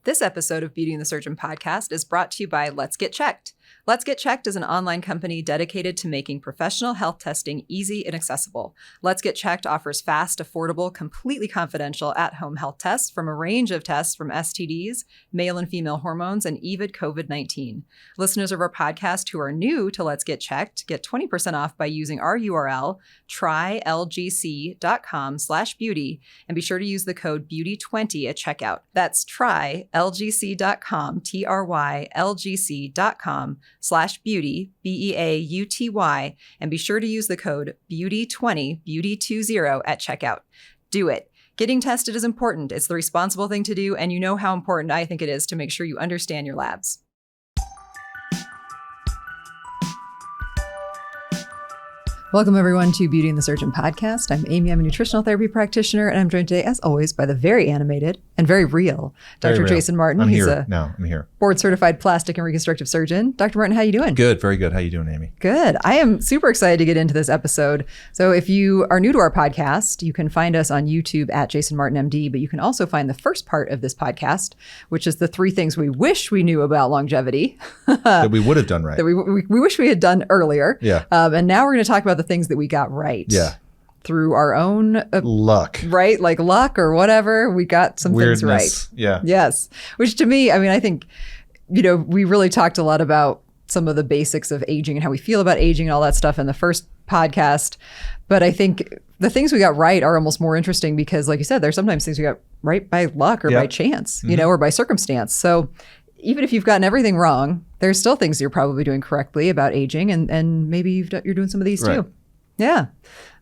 This episode of Beauty and the Surgeon podcast is brought to you by Let's Get Checked. Let's Get Checked is an online company dedicated to making professional health testing easy and accessible. Let's Get Checked offers fast, affordable, completely confidential at-home health tests from a range of tests from STDs, male and female hormones, and even COVID-19. Listeners of our podcast who are new to Let's Get Checked get 20% off by using our URL, trylgc.com/beauty, and be sure to use the code BEAUTY20 at checkout. That's trylgc.com, trylgc.com/beauty, BEAUTY, and be sure to use the code BEAUTY20, BEAUTY20 at checkout. Do it. Getting tested is important. It's the responsible thing to do, and you know how important I think it is to make sure you understand your labs. Welcome, everyone, to Beauty and the Surgeon podcast. I'm Amy. I'm a nutritional therapy practitioner, and I'm joined today, as always, by the very animated and very real Dr. Jason Martin. I'm He's here. a board-certified plastic and reconstructive surgeon. Dr. Martin, how you doing? Good, very good. How you doing, Amy? Good. I am super excited to get into this episode. So if you are new to our podcast, you can find us on YouTube at Jason Martin MD, but you can also find the first part of this podcast, which is the 3 things we wish we knew about longevity. That we would have done right. That we wish we had done earlier. Yeah. And now we're going to talk about the things that we got right. Yeah. Through our own luck. Right? Like luck or whatever. We got some things right. Yeah. Yes. Which to me, I mean, I think, we really talked a lot about some of the basics of aging and how we feel about aging and all that stuff in the first podcast. But I think the things we got right are almost more interesting because, like you said, there's sometimes things we got right by luck or by chance, or by circumstance. So even if you've gotten everything wrong, there's still things you're probably doing correctly about aging, and maybe you're doing some of these too. Yeah.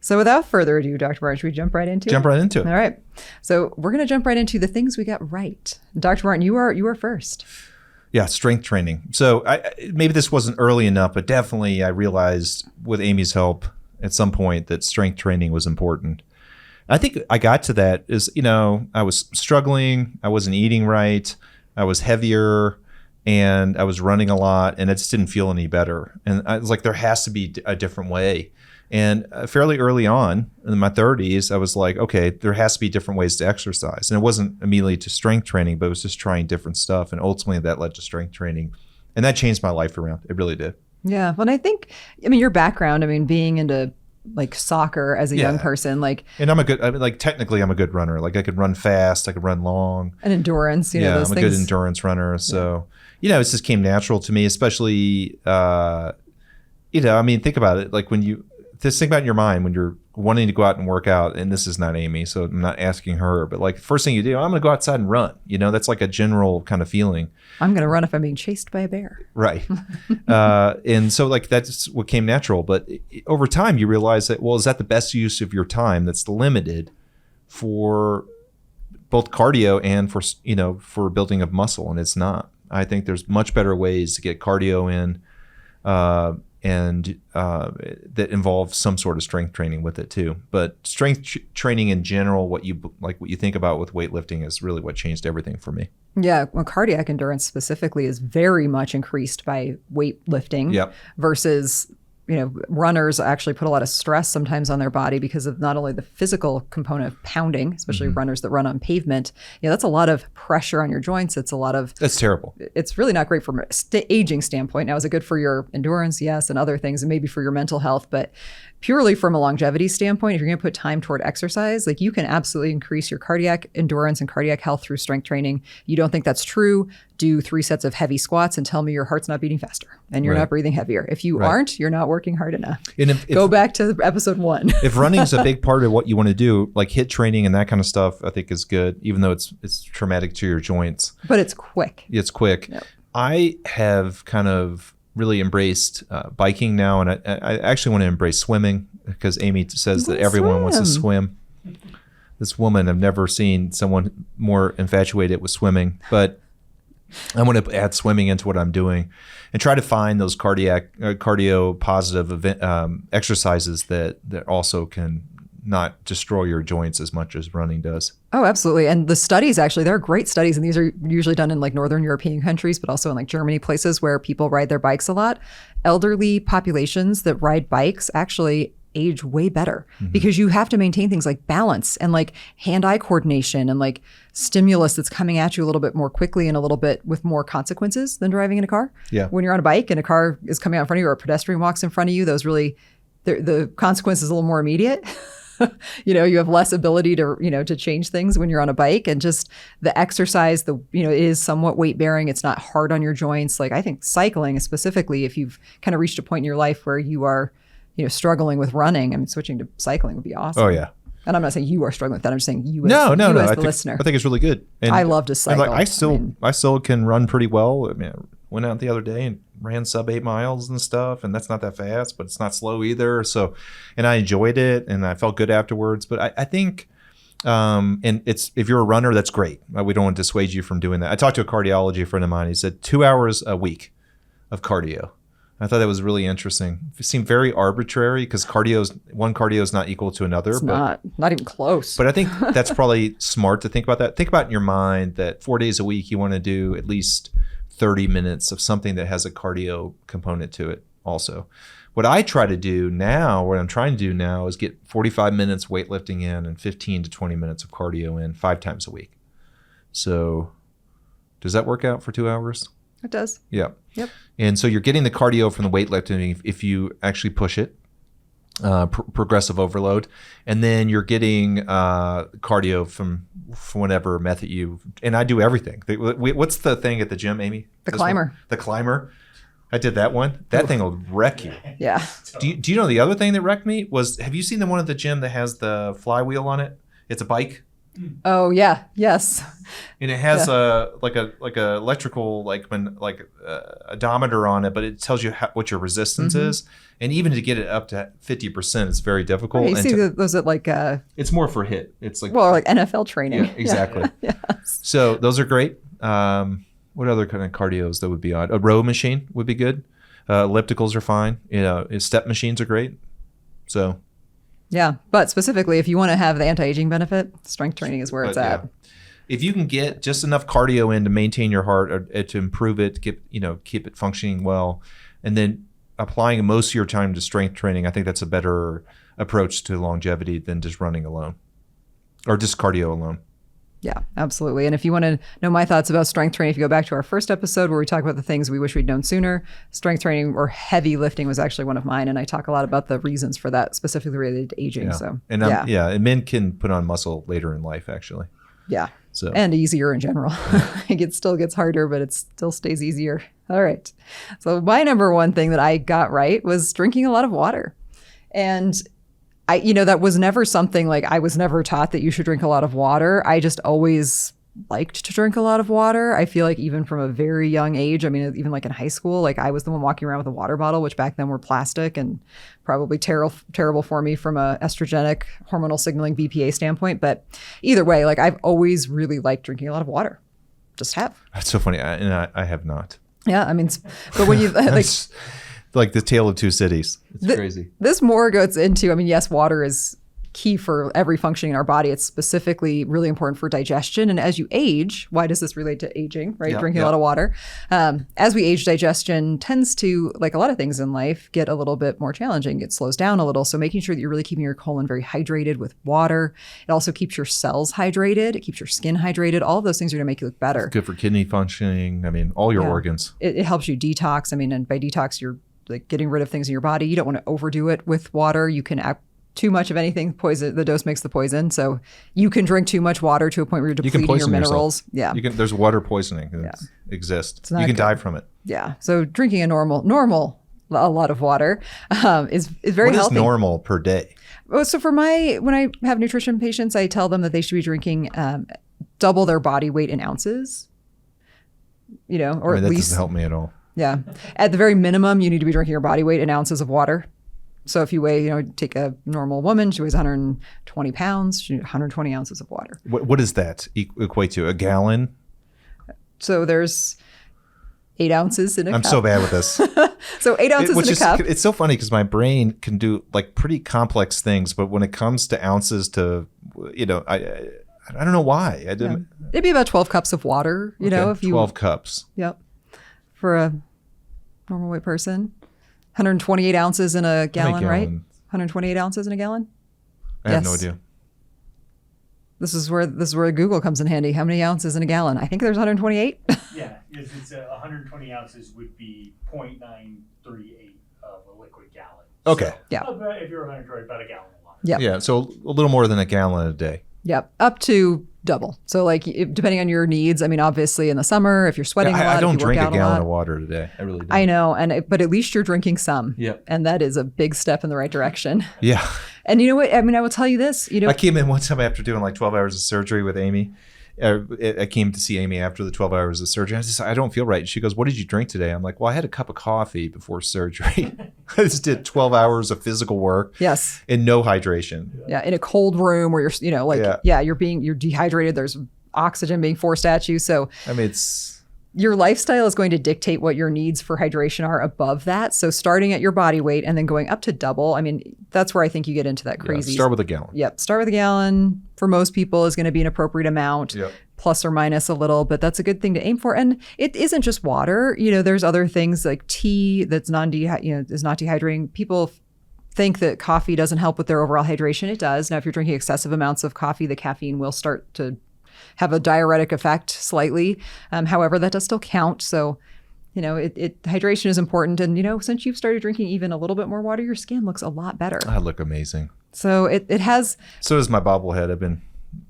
So without further ado, Dr. Martin, should we jump right into it? Jump right into it. All right. So we're going to jump right into the things we got right. Dr. Martin, you are first. Yeah, strength training. So maybe this wasn't early enough, but definitely I realized with Amy's help at some point that strength training was important. I think I got to that is, I was struggling. I wasn't eating right. I was heavier and I was running a lot and I just didn't feel any better. And I was like, there has to be a different way. And fairly early on in my 30s, I was like, okay, there has to be different ways to exercise. And it wasn't immediately to strength training, but it was just trying different stuff. And ultimately that led to strength training. And that changed my life around. It really did. Yeah. Well, and I think, your background, being into like soccer as a young person, and technically I'm a good runner. Like I could run fast, I could run long. And endurance, those I'm things. A good endurance runner. So, it just came natural to me, especially, think about it. Like just think about in your mind when you're wanting to go out and work out, and this is not Amy, so I'm not asking her, but like first thing you do, I'm going to go outside and run. That's like a general kind of feeling. I'm going to run if I'm being chased by a bear. Right. And so like that's what came natural. But over time you realize that, well, is that the best use of your time that's limited for both cardio and for building of muscle? And it's not. I think there's much better ways to get cardio in, and that involve some sort of strength training with it too. But strength training in general, what you think about with weightlifting is really what changed everything for me. Yeah, well, cardiac endurance specifically is very much increased by weightlifting versus runners actually put a lot of stress sometimes on their body because of not only the physical component of pounding, especially runners that run on pavement. That's a lot of pressure on your joints. That's terrible. It's really not great from an aging standpoint. Now, is it good for your endurance? Yes, and other things, and maybe for your mental health. But purely from a longevity standpoint, if you're going to put time toward exercise, you can absolutely increase your cardiac endurance and cardiac health through strength training. You don't think that's true? Do 3 sets of heavy squats and tell me your heart's not beating faster and you're not breathing heavier. If you aren't, you're not working hard enough. And go back to episode 1. If running is a big part of what you want to do, like HIIT training and that kind of stuff, I think is good, even though it's traumatic to your joints. But it's quick. It's quick. Yep. I have kind of really embraced biking now, and I actually want to embrace swimming because Amy says that everyone wants to swim. This woman, I've never seen someone more infatuated with swimming, but I want to add swimming into what I'm doing and try to find those cardio positive exercises that also can not destroy your joints as much as running does. Oh, absolutely. And the studies, actually, there are great studies, and these are usually done in like Northern European countries, but also in like Germany, places where people ride their bikes a lot. Elderly populations that ride bikes actually age way better because you have to maintain things like balance and like hand-eye coordination and like stimulus that's coming at you a little bit more quickly and a little bit with more consequences than driving in a car. Yeah. When you're on a bike and a car is coming out in front of you or a pedestrian walks in front of you, those really, the consequence is a little more immediate. You have less ability to, to change things when you're on a bike, and just the exercise, it is somewhat weight bearing. It's not hard on your joints. Like I think cycling specifically, if you've kind of reached a point in your life where you are, struggling with running, I mean, switching to cycling would be awesome. Oh yeah. And I'm not saying you are struggling with that. I'm just saying you as, no. as the I listener. think it's really good. And I love to cycle. I still can run pretty well. I mean, I went out the other day and ran sub 8 miles and stuff, and that's not that fast, but it's not slow either. So, and I enjoyed it and I felt good afterwards. But I think, and if you're a runner, that's great. We don't want to dissuade you from doing that. I talked to a cardiology friend of mine. He said 2 hours a week of cardio. I thought that was really interesting. It seemed very arbitrary because one cardio is not equal to another. It's not even close. But I think that's probably smart to think about that. Think about in your mind that 4 days a week you want to do at least 30 minutes of something that has a cardio component to it also. What I try to do now, what I'm trying to do now is get 45 minutes weightlifting in and 15 to 20 minutes of cardio in 5 times a week. So does that work out for 2 hours? It does. Yeah. Yep. And so you're getting the cardio from the weightlifting if you actually push it, progressive overload, and then you're getting cardio from whatever method and I do everything. What's the thing at the gym, Amy? The climber. The climber. I did that one. That thing will wreck you. Yeah. Do you know the other thing that wrecked me was, have you seen the one at the gym that has the flywheel on it? It's a bike. Oh yeah, yes. And it has a electrical odometer on it, but it tells you what your resistance is. And even to get it up to 50%, it's very difficult. Oh, you see those at like it's more for HIIT. It's like like NFL training. Yeah, exactly. Yes. So those are great. What other kind of cardios that would be on? A row machine would be good. Ellipticals are fine. Step machines are great. So. Yeah, but specifically, if you want to have the anti-aging benefit, strength training is where it's at. If you can get just enough cardio in to maintain your heart or to improve it, keep it functioning well, and then applying most of your time to strength training, I think that's a better approach to longevity than just running alone or just cardio alone. Yeah, absolutely. And if you want to know my thoughts about strength training, if you go back to our first episode where we talk about the things we wish we'd known sooner, strength training or heavy lifting was actually one of mine. And I talk a lot about the reasons for that, specifically related to aging. Yeah. So, and men can put on muscle later in life, actually. Yeah. So. And easier in general. It still gets harder, but it still stays easier. All right. So my number one thing that I got right was drinking a lot of water. And that was never something like I was never taught that you should drink a lot of water. I just always liked to drink a lot of water. I feel like even from a very young age, I mean, even like in high school, like I was the one walking around with a water bottle, which back then were plastic and probably terrible for me from a estrogenic hormonal signaling BPA standpoint. But either way, like I've always really liked drinking a lot of water. Just have. That's so funny. I have not. Yeah. I mean, but when you like the tale of two cities. It's crazy. This more goes into, I mean, yes, water is key for every functioning in our body. It's specifically really important for digestion. And as you age, why does this relate to aging, right? Drinking a lot of water. As we age, digestion tends to, like a lot of things in life, get a little bit more challenging. It slows down a little. So making sure that you're really keeping your colon very hydrated with water. It also keeps your cells hydrated. It keeps your skin hydrated. All of those things are going to make you look better. It's good for kidney functioning. I mean, all your organs. It helps you detox. I mean, and by detox, you're like getting rid of things in your body. You don't want to overdo it with water. You can too much of anything, poison. The dose makes the poison. So you can drink too much water to a point where you're depleting your minerals. Yourself. Yeah, there's water poisoning that exists. You can die from it. Yeah. So drinking a a lot of water is very healthy. What is normal per day? Well, so when I have nutrition patients, I tell them that they should be drinking double their body weight in ounces. Or at least that doesn't help me at all. Yeah. At the very minimum, you need to be drinking your body weight in ounces of water. So if you weigh, take a normal woman, she weighs 120 pounds, she needs 120 ounces of water. What does that equate to? A gallon? So there's 8 ounces in a cup. I'm so bad with this. So 8 ounces in a cup. It's so funny because my brain can do like pretty complex things, but when it comes to ounces I don't know why. It'd be about 12 cups of water, if you 12 cups. Yep. For a normal weight person. 128 ounces in a gallon, right? 128 ounces in a gallon? I have no idea. This is where Google comes in handy. How many ounces in a gallon? I think there's 128. Yeah, it's 120 ounces would be 0.938 of a liquid gallon. Okay. So, Yeah. If you're 120, about a gallon of water. Yeah. Yeah. So a little more than a gallon a day. Yep. Up to double. So like depending on your needs, I mean, obviously in the summer, if you're sweating a lot, I don't if you drink work a out gallon lot, of water today. I really don't. I know. But at least you're drinking some. Yep. And that is a big step in the right direction. Yeah. And you know what? I mean, I will tell you this, I came in one time after doing like 12 hours of surgery with Amy. I came to see Amy after the 12 hours of surgery. I don't feel right. And she goes, what did you drink today? I'm like, well, I had a cup of coffee before surgery. I just did 12 hours of physical work. Yes. And no hydration. Yeah. In a cold room where you're dehydrated. There's oxygen being forced at you. So I mean, your lifestyle is going to dictate what your needs for hydration are above that. So starting at your body weight and then going up to double. I mean, that's where I think you get into that crazy. Start with a gallon. Yep. Start with a gallon for most people is going to be an appropriate amount, plus or minus a little, but that's a good thing to aim for. And it isn't just water. There's other things like tea that's is not dehydrating. People think that coffee doesn't help with their overall hydration. It does. Now, if you're drinking excessive amounts of coffee, the caffeine will start to have a diuretic effect slightly. However, that does still count. So, hydration is important. And, since you've started drinking even a little bit more water, your skin looks a lot better. I look amazing. So it has. So does my bobblehead. I've been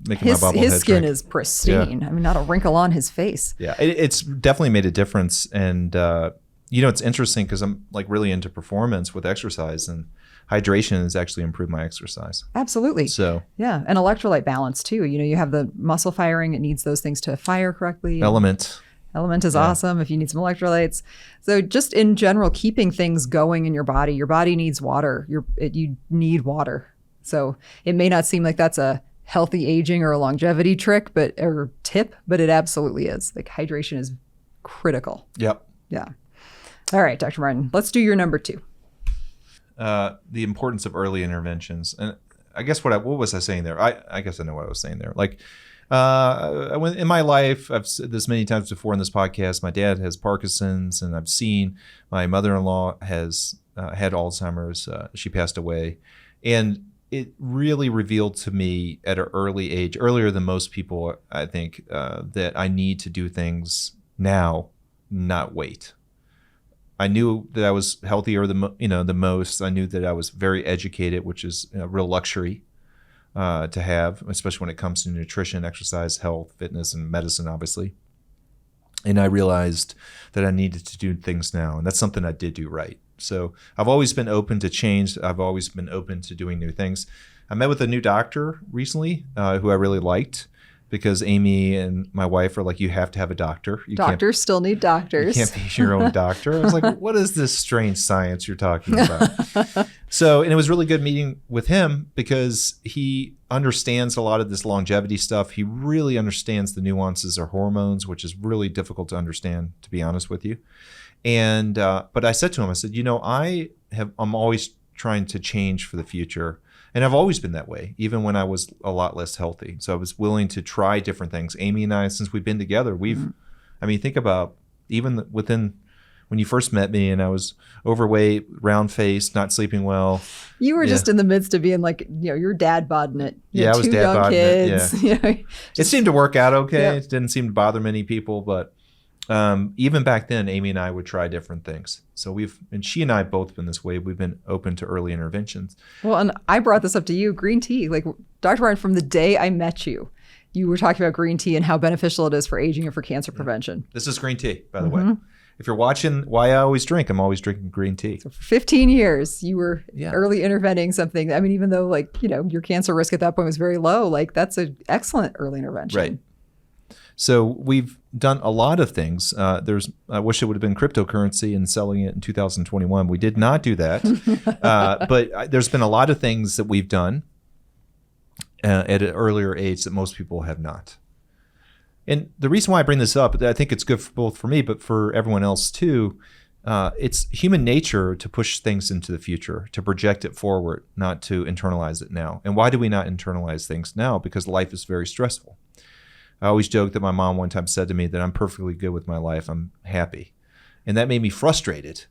making my bobblehead his skin drink. is pristine. Yeah. I mean, not a wrinkle on his face. Yeah, it's definitely made a difference. And, it's interesting because I'm like really into performance with exercise, and hydration has actually improved my exercise. Absolutely. So yeah, and electrolyte balance too. You have the muscle firing; it needs those things to fire correctly. Element is awesome if you need some electrolytes. So just in general, keeping things going in your body. Your body needs water. You need water. So it may not seem like that's a healthy aging or a longevity trick, or tip, but it absolutely is. Like hydration is critical. Yep. Yeah. All right, Dr. Martin, let's do your number 2. The importance of early interventions. And I guess what was I saying there? I guess I know what I was saying there. Like in my life, I've said this many times before in this podcast, my dad has Parkinson's, and I've seen my mother-in-law has had Alzheimer's. She passed away. And it really revealed to me at an early age, earlier than most people, I think, that I need to do things now, not wait. I knew that I was healthier the most. I knew that I was very educated, which is a real luxury to have, especially when it comes to nutrition, exercise, health, fitness, and medicine, obviously. And I realized that I needed to do things now, and that's something I did do right. So I've always been open to change. I've always been open to doing new things. I met with a new doctor recently who I really liked, because Amy and my wife are like, you have to have a doctor. Doctors still need doctors. You can't be your own doctor. I was like, what is this strange science you're talking about? And it was really good meeting with him because he understands a lot of this longevity stuff. He really understands the nuances of hormones, which is really difficult to understand, to be honest with you. And but I said to him, I said, I'm always trying to change for the future. And I've always been that way, even when I was a lot less healthy. So I was willing to try different things. Amy and I, since we've been together, think about even within when you first met me and I was overweight, round faced, not sleeping well. You were just in the midst of being like, your dad bodding it. I was dad bodding kids, it. Yeah. It seemed to work out okay. Yeah. It didn't seem to bother many people, but even back then, Amy and I would try different things. So she and I have both been this way. We've been open to early interventions. Well, and I brought this up to you, green tea. Like Dr. Martin, from the day I met you, you were talking about green tea and how beneficial it is for aging and for cancer prevention. This is green tea, by the way. If you're watching Why I Always Drink, I'm always drinking green tea. So for 15 years, you were early intervening something. I mean, even though your cancer risk at that point was very low, that's an excellent early intervention. Right. So we've done a lot of things. I wish it would have been cryptocurrency and selling it in 2021. We did not do that. But there's been a lot of things that we've done at an earlier age that most people have not. And the reason why I bring this up, I think it's good both for me, but for everyone else too. It's human nature to push things into the future, to project it forward, not to internalize it now. And why do we not internalize things now? Because life is very stressful. I always joke that my mom one time said to me that I'm perfectly good with my life. I'm happy. And that made me frustrated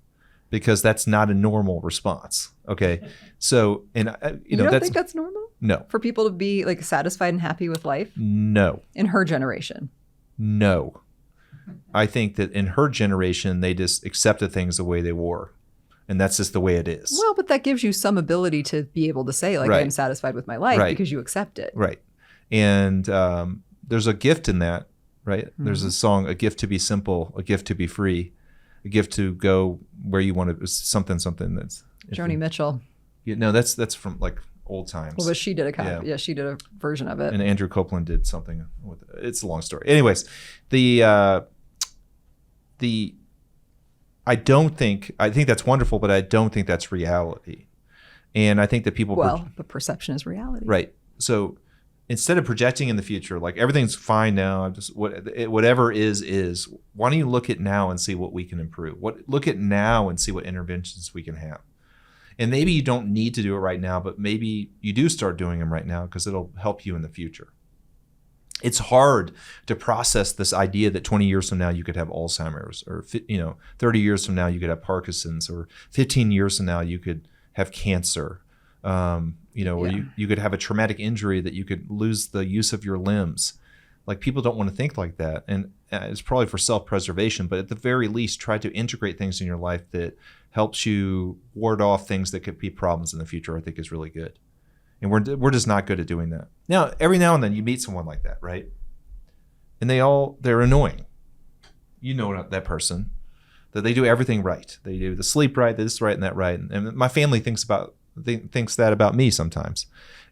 because that's not a normal response. Okay. So, and you don't think that's normal? No. For people to be like satisfied and happy with life? No. In her generation? No. I think that in her generation, they just accepted things the way they were. And that's just the way it is. Well, but that gives you some ability to be able to say, like, Right. I'm satisfied with my life Right. because you accept it. Right. And there's a gift in that, right? Mm-hmm. There's a song, a gift to be simple, a gift to be free, a gift to go where you want to, something that's. Joni Mitchell. No, that's from like old times. Well, but she did a copy. Yeah, she did a version of it. And Andrew Copeland did something with it. It's a long story. Anyways, I think that's wonderful, but I don't think that's reality. And I think that people the perception is reality. right. So instead of projecting in the future, like everything's fine now, just whatever is, why don't you look at now and see what we can improve? Look at now and see what interventions we can have. And maybe you don't need to do it right now, but maybe you do start doing them right now because it'll help you in the future. It's hard to process this idea that 20 years from now you could have Alzheimer's, or 30 years from now you could have Parkinson's, or 15 years from now you could have cancer. Or you could have a traumatic injury that you could lose the use of your limbs. Like, people don't want to think like that, and it's probably for self-preservation. But at the very least, try to integrate things in your life that helps you ward off things that could be problems in the future. I think is really good. And we're just not good at doing that. Now, every now and then you meet someone like that, right? And they're annoying. You know that person, that they do everything right. They do the sleep right, this right, and that right. And my family thinks that about me sometimes.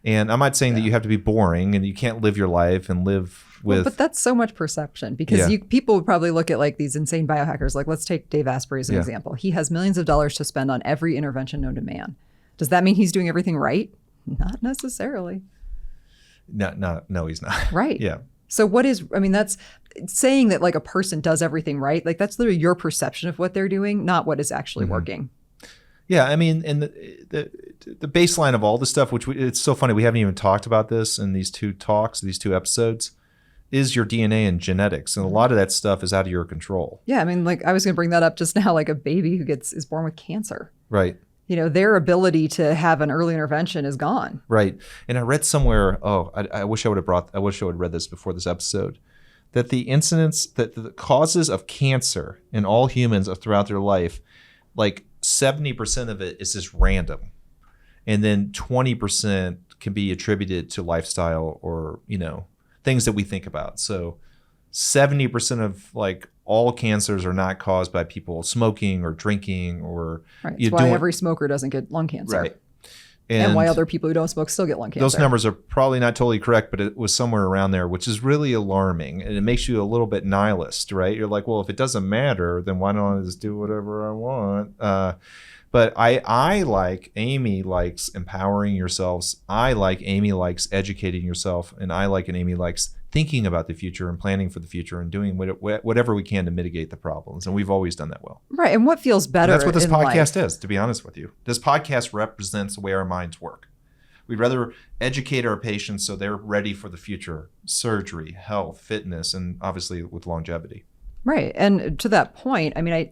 And I'm not saying that you have to be boring and you can't live your life and live with. But that's so much perception, because people would probably look at like these insane biohackers. Like, let's take Dave Asprey as an example. He has millions of dollars to spend on every intervention known to man. Does that mean he's doing everything right? Not necessarily. No, he's not. Right. Yeah. So that's saying that like a person does everything right. Like, that's literally your perception of what they're doing, not what is actually working. Yeah. I mean, and the baseline of all this stuff, it's so funny, we haven't even talked about this in these two episodes, is your DNA and genetics. And a lot of that stuff is out of your control. Yeah. I mean, like, I was going to bring that up just now, like a baby who is born with cancer. Right. Their ability to have an early intervention is gone. Right. And I read somewhere, I wish I would have read this before this episode, that the causes of cancer in all humans throughout their life, like 70% of it is just random. And then 20% can be attributed to lifestyle or, things that we think about. So 70% of like all cancers are not caused by people smoking or drinking or. Right. That's why every smoker doesn't get lung cancer. Right. And why other people who don't smoke still get lung cancer. Those numbers are probably not totally correct, but it was somewhere around there, which is really alarming. And it makes you a little bit nihilist, right? You're like, well, if it doesn't matter, then why don't I just do whatever I want? But I like Amy likes empowering yourselves. I like Amy likes educating yourself. And I like and Amy likes thinking about the future and planning for the future and doing whatever we can to mitigate the problems. And we've always done that well. Right. And what feels better? And that's what this podcast life is, to be honest with you. This podcast represents the way our minds work. We'd rather educate our patients so they're ready for the future: surgery, health, fitness, and obviously with longevity. Right. And to that point, I mean,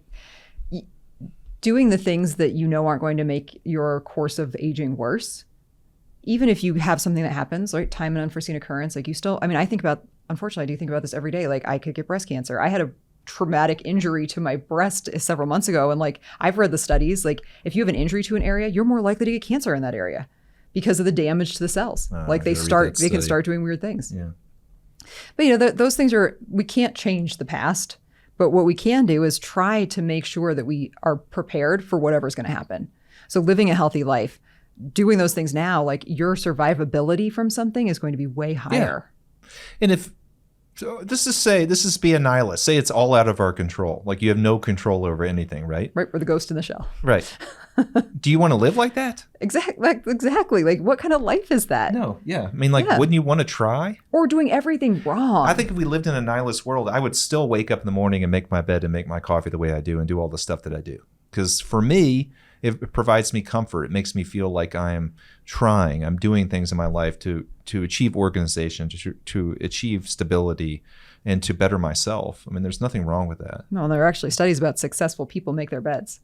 doing the things that aren't going to make your course of aging worse, even if you have something that happens, like time and unforeseen occurrence, like unfortunately, I do think about this every day. Like, I could get breast cancer. I had a traumatic injury to my breast several months ago. And like, I've read the studies, like if you have an injury to an area, you're more likely to get cancer in that area because of the damage to the cells. Like they can start doing weird things. Yeah. But those things we can't change the past. But what we can do is try to make sure that we are prepared for whatever's going to happen. So living a healthy life, doing those things now, like your survivability from something is going to be way higher. Yeah. And this is be a nihilist. Say it's all out of our control. Like you have no control over anything, right? Right. We're the ghost in the shell. Right. Do you want to live like that? Exactly. Like, what kind of life is that? No. Yeah. I mean, wouldn't you want to try? Or doing everything wrong. I think if we lived in a nihilist world, I would still wake up in the morning and make my bed and make my coffee the way I do and do all the stuff that I do. Because for me, it provides me comfort. It makes me feel like I am trying. I'm doing things in my life to achieve organization, to achieve stability, and to better myself. I mean, there's nothing wrong with that. No, there are actually studies about successful people make their beds.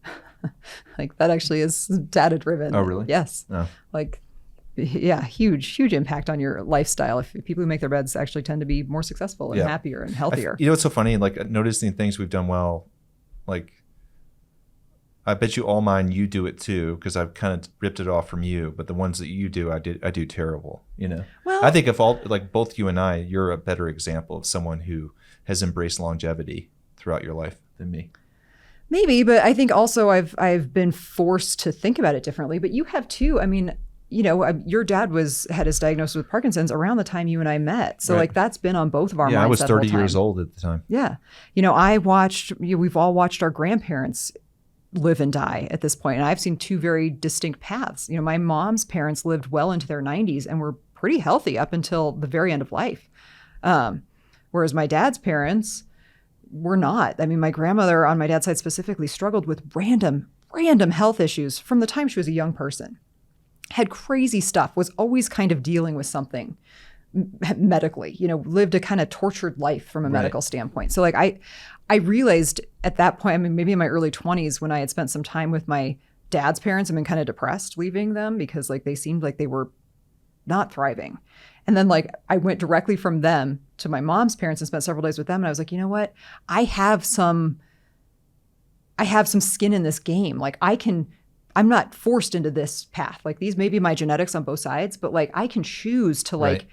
Like that actually is data driven. Oh, really? Yes. Oh. Like, yeah, huge impact on your lifestyle. If people who make their beds actually tend to be more successful and happier and healthier. You know what's so funny? Like noticing things we've done well, like I bet you all mine you do it too, because I've kind of ripped it off from you. But the ones that you do, I do terrible. You know, well, I think if all like both you and I, you're a better example of someone who has embraced longevity throughout your life than me. Maybe, but I think also I've been forced to think about it differently. But you have too. I mean, you know, your dad had his diagnosis with Parkinson's around the time you and I met. So like that's been on both of our minds. Yeah, I was that 30 whole time. years old at the time. Yeah. You know, we've all watched our grandparents live and die at this point. And I've seen two very distinct paths. You know, my mom's parents lived well into their 90s and were pretty healthy up until the very end of life. Whereas my dad's parents were not. I mean, my grandmother on my dad's side specifically struggled with random health issues from the time she was a young person. Had crazy stuff, was always kind of dealing with something medically, you know, lived a kind of tortured life from a medical standpoint. So like I realized at that point, I mean, maybe in my early 20s when I had spent some time with my dad's parents and been kind of depressed leaving them because like they seemed like they were not thriving. And then like I went directly from them to my mom's parents and spent several days with them. And I was like, you know what? I have some skin in this game. Like I'm not forced into this path. Like these may be my genetics on both sides, but like I can choose to like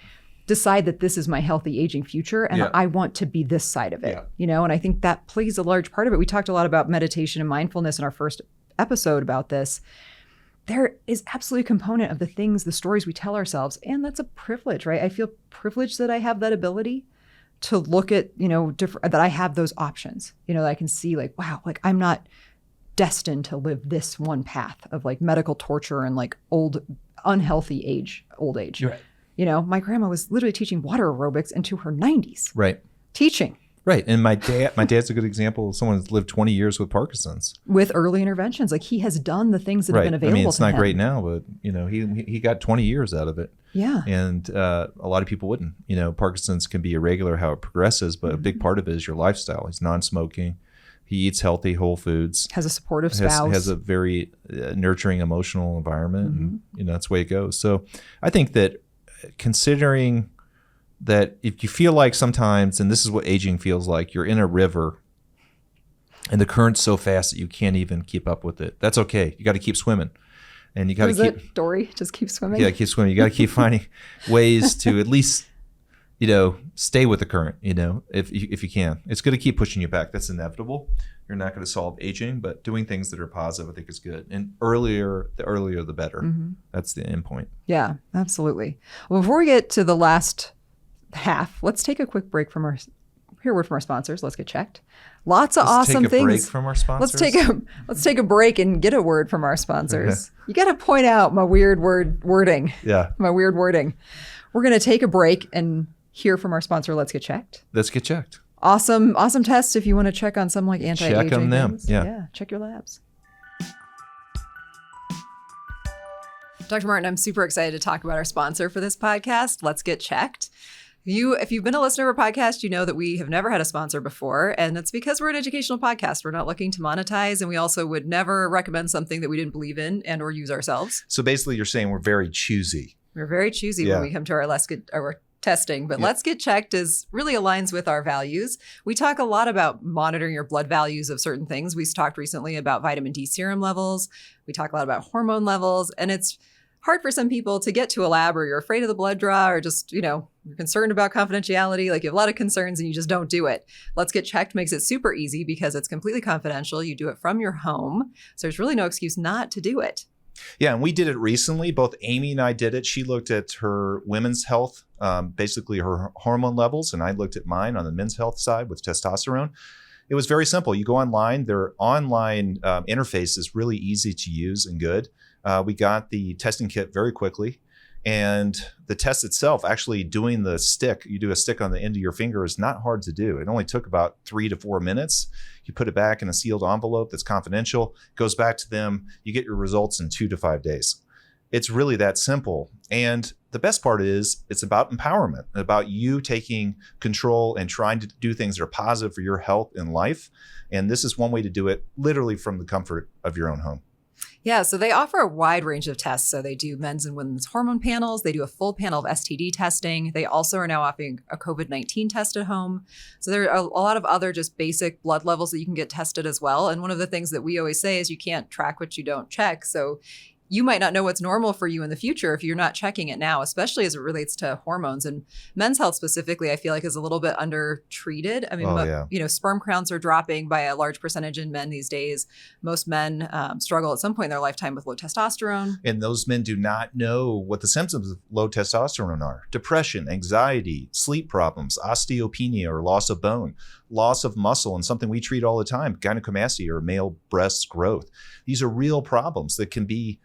decide that this is my healthy aging future and I want to be this side of it, you know? And I think that plays a large part of it. We talked a lot about meditation and mindfulness in our first episode about this. There is absolutely a component of the stories we tell ourselves, and that's a privilege, right? I feel privileged that I have that ability to look at, you know, that I have those options, you know, that I can see like, wow, like I'm not destined to live this one path of like medical torture and like unhealthy old age. Right. You know, my grandma was literally teaching water aerobics into her 90s. Right. Teaching. Right. And my dad's a good example of someone who's lived 20 years with Parkinson's. With early interventions. Like he has done the things that have been available to him. It's not great now, but you know, he got 20 years out of it. Yeah. And a lot of people wouldn't. You know, Parkinson's can be irregular how it progresses, but a big part of it is your lifestyle. He's non-smoking. He eats healthy, whole foods. Has a supportive spouse. Has a very nurturing emotional environment. And, you know, that's the way it goes. So I think that considering that if you feel like sometimes, and this is what aging feels like, you're in a river and the current's so fast that you can't even keep up with it. That's okay. You got to keep swimming. And you got to keep... Dory, just keep swimming? Yeah, keep swimming. You got to keep finding ways to at least, you know, stay with the current, you know, if you can. It's going to keep pushing you back. That's inevitable. You're not going to solve aging, but doing things that are positive, I think, is good. And the earlier, the better. That's the end point. Yeah, absolutely. Well, before we get to the last half, let's take a quick break hear a word from our sponsors. Let's get checked. Lots of awesome things. Take a break from our sponsors. Let's take a break and get a word from our sponsors. Okay. You got to point out my weird wording. Yeah. My weird wording. We're going to take a break and hear from our sponsor. Let's get checked. Let's get checked. Awesome tests if you want to check on some like anti-aging check on them. things. Yeah. Check your labs. Dr. Martin, I'm super excited to talk about our sponsor for this podcast. Let's get checked. If you've been a listener of our podcast, you know that we have never had a sponsor before, and it's because we're an educational podcast. We're not looking to monetize, and we also would never recommend something that we didn't believe in and or use ourselves. So basically you're saying we're very choosy. We're very choosy when we come to our testing, but Let's Get Checked really aligns with our values. We talk a lot about monitoring your blood values of certain things. We talked recently about vitamin D serum levels. We talk a lot about hormone levels, and it's hard for some people to get to a lab, or you're afraid of the blood draw, or just, you know, you're concerned about confidentiality. Like you have a lot of concerns and you just don't do it. Let's Get Checked makes it super easy because it's completely confidential. You do it from your home. So there's really no excuse not to do it. Yeah, and we did it recently. Both Amy and I did it. She looked at her women's health, basically her hormone levels, and I looked at mine on the men's health side with testosterone. It was very simple. You go online. Their online interface is really easy to use and good. We got the testing kit very quickly. And the test itself, actually doing the stick, you do a stick on the end of your finger, is not hard to do. It only took about 3 to 4 minutes. You put it back in a sealed envelope that's confidential, goes back to them. You get your results in 2 to 5 days. It's really that simple. And the best part is it's about empowerment, about you taking control and trying to do things that are positive for your health and life. And this is one way to do it literally from the comfort of your own home. Yeah, so they offer a wide range of tests. So they do men's and women's hormone panels. They do a full panel of STD testing. They also are now offering a COVID-19 test at home. So there are a lot of other just basic blood levels that you can get tested as well. And one of the things that we always say is you can't track what you don't check. So you might not know what's normal for you in the future if you're not checking it now, especially as it relates to hormones. And men's health specifically, I feel like is a little bit undertreated. I mean, sperm counts are dropping by a large percentage in men these days. Most men struggle at some point in their lifetime with low testosterone. And those men do not know what the symptoms of low testosterone are. Depression, anxiety, sleep problems, osteopenia or loss of bone, loss of muscle, and something we treat all the time, gynecomastia or male breast growth. These are real problems that can be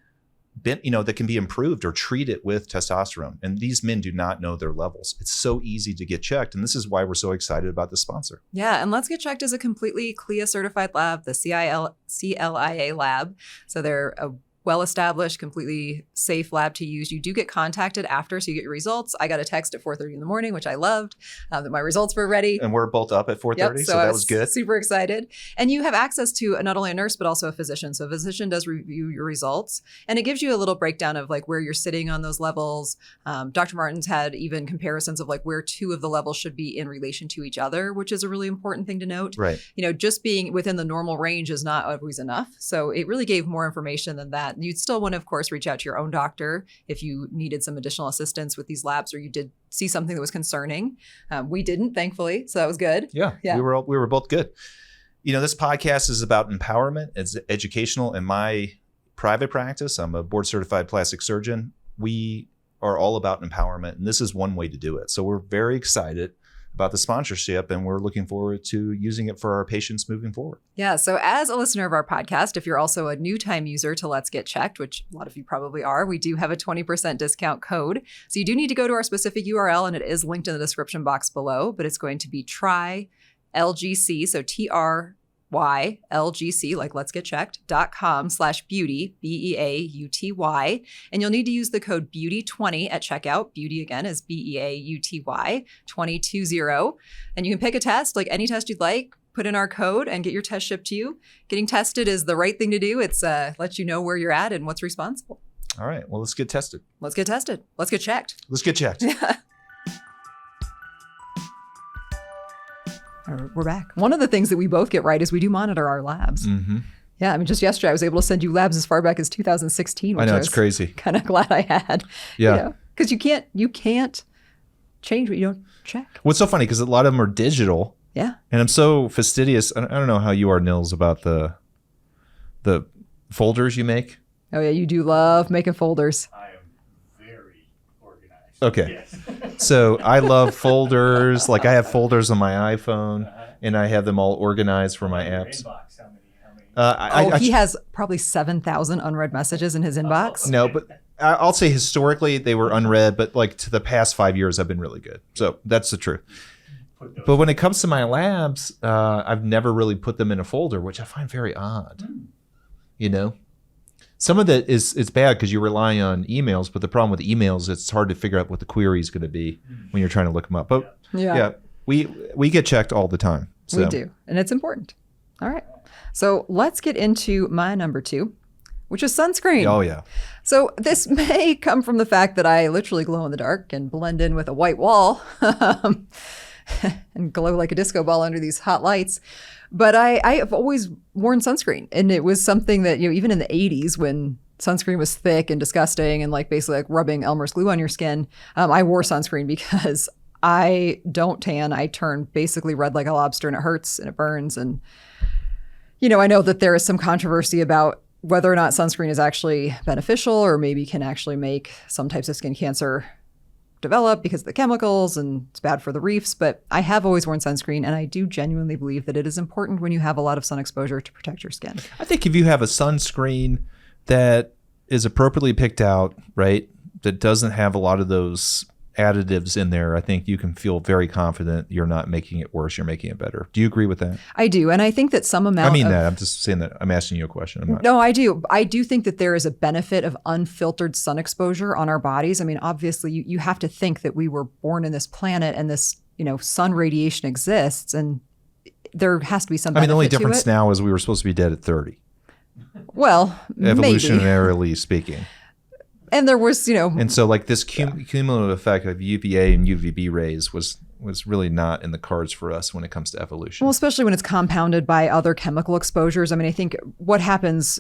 improved or treated with testosterone. And these men do not know their levels. It's so easy to get checked. And this is why we're so excited about the sponsor. Yeah. And Let's Get Checked is a completely CLIA certified lab, the CLIA lab. So they're a well-established, completely safe lab to use. You do get contacted after, so you get your results. I got a text at 4:30 in the morning, which I loved, that my results were ready. And we're both up at 4:30, yep, so that was good. Super excited. And you have access to not only a nurse, but also a physician. So a physician does review your results, and it gives you a little breakdown of like where you're sitting on those levels. Dr. Martin's had even comparisons of like where two of the levels should be in relation to each other, which is a really important thing to note. Right. Just being within the normal range is not always enough. So it really gave more information than that. You'd still want to, of course, reach out to your own doctor if you needed some additional assistance with these labs or you did see something that was concerning. We didn't, thankfully, so that was good. Yeah. We were both good. This podcast is about empowerment. It's educational. In my private practice, I'm a board certified plastic surgeon. We are all about empowerment, and this is one way to do it. So we're very excited about the sponsorship, and we're looking forward to using it for our patients moving forward. Yeah. So as a listener of our podcast, if you're also a new time user to Let's Get Checked, which a lot of you probably are, we do have a 20% discount code. So you do need to go to our specific URL, and it is linked in the description box below, but it's going to be TryLGC. So TRYLGC, like Let's Get Checked.com/beauty, BEAUTY. And you'll need to use the code BEAUTY20 at checkout. Beauty again is BEAUTY 220. And you can pick a test, like any test you'd like, put in our code and get your test shipped to you. Getting tested is the right thing to do. It's lets you know where you're at and what's responsible. All right. Well, let's get tested. Let's get tested. Let's get checked. Let's get checked. Yeah. We're back. One of the things that we both get right is we do monitor our labs. Mm-hmm. Yeah, I mean, just yesterday I was able to send you labs as far back as 2016. Which I know, it's crazy. Kind of glad I had. Yeah, because you can't change what you don't check. What's so funny because a lot of them are digital. Yeah, and I'm so fastidious. I don't know how you are, Nils, about the folders you make. Oh yeah, you do love making folders. I am very organized. Okay. Yes. So I love folders. Like I have folders on my iPhone, and I have them all organized for my apps. Inbox, how many? He has probably 7,000 unread messages in his inbox. No, but I'll say historically they were unread, but like to the past 5 years, I've been really good. So that's the truth. But when it comes to my labs, I've never really put them in a folder, which I find very odd. Some of that it's bad because you rely on emails, but the problem with emails, it's hard to figure out what the query is going to be when you're trying to look them up. But yeah, we get checked all the time. So. We do, and it's important. All right. So let's get into my number 2, which is sunscreen. Oh, yeah. So this may come from the fact that I literally glow in the dark and blend in with a white wall and glow like a disco ball under these hot lights. But I have always worn sunscreen. And it was something that, even in the 80s when sunscreen was thick and disgusting and like basically like rubbing Elmer's glue on your skin, I wore sunscreen because I don't tan. I turn basically red like a lobster, and it hurts and it burns. And I know that there is some controversy about whether or not sunscreen is actually beneficial or maybe can actually make some types of skin cancer develop because of the chemicals and it's bad for the reefs. But I have always worn sunscreen, and I do genuinely believe that it is important when you have a lot of sun exposure to protect your skin. I think if you have a sunscreen that is appropriately picked out, right, that doesn't have a lot of those additives in there, I think you can feel very confident you're not making it worse, you're making it better. Do you agree with that? I do. And I think that some amount I'm just saying that. I'm asking you a question. I'm not. No, I do. I do think that there is a benefit of unfiltered sun exposure on our bodies. I mean, obviously, you have to think that we were born in this planet and this, sun radiation exists, and there has to be some benefit the only to difference it. now is we were supposed to be dead at 30. Well, maybe. Evolutionarily speaking. And there was, And so like this cumulative effect of UVA and UVB rays was really not in the cards for us when it comes to evolution. Well, especially when it's compounded by other chemical exposures. I mean, I think what happens,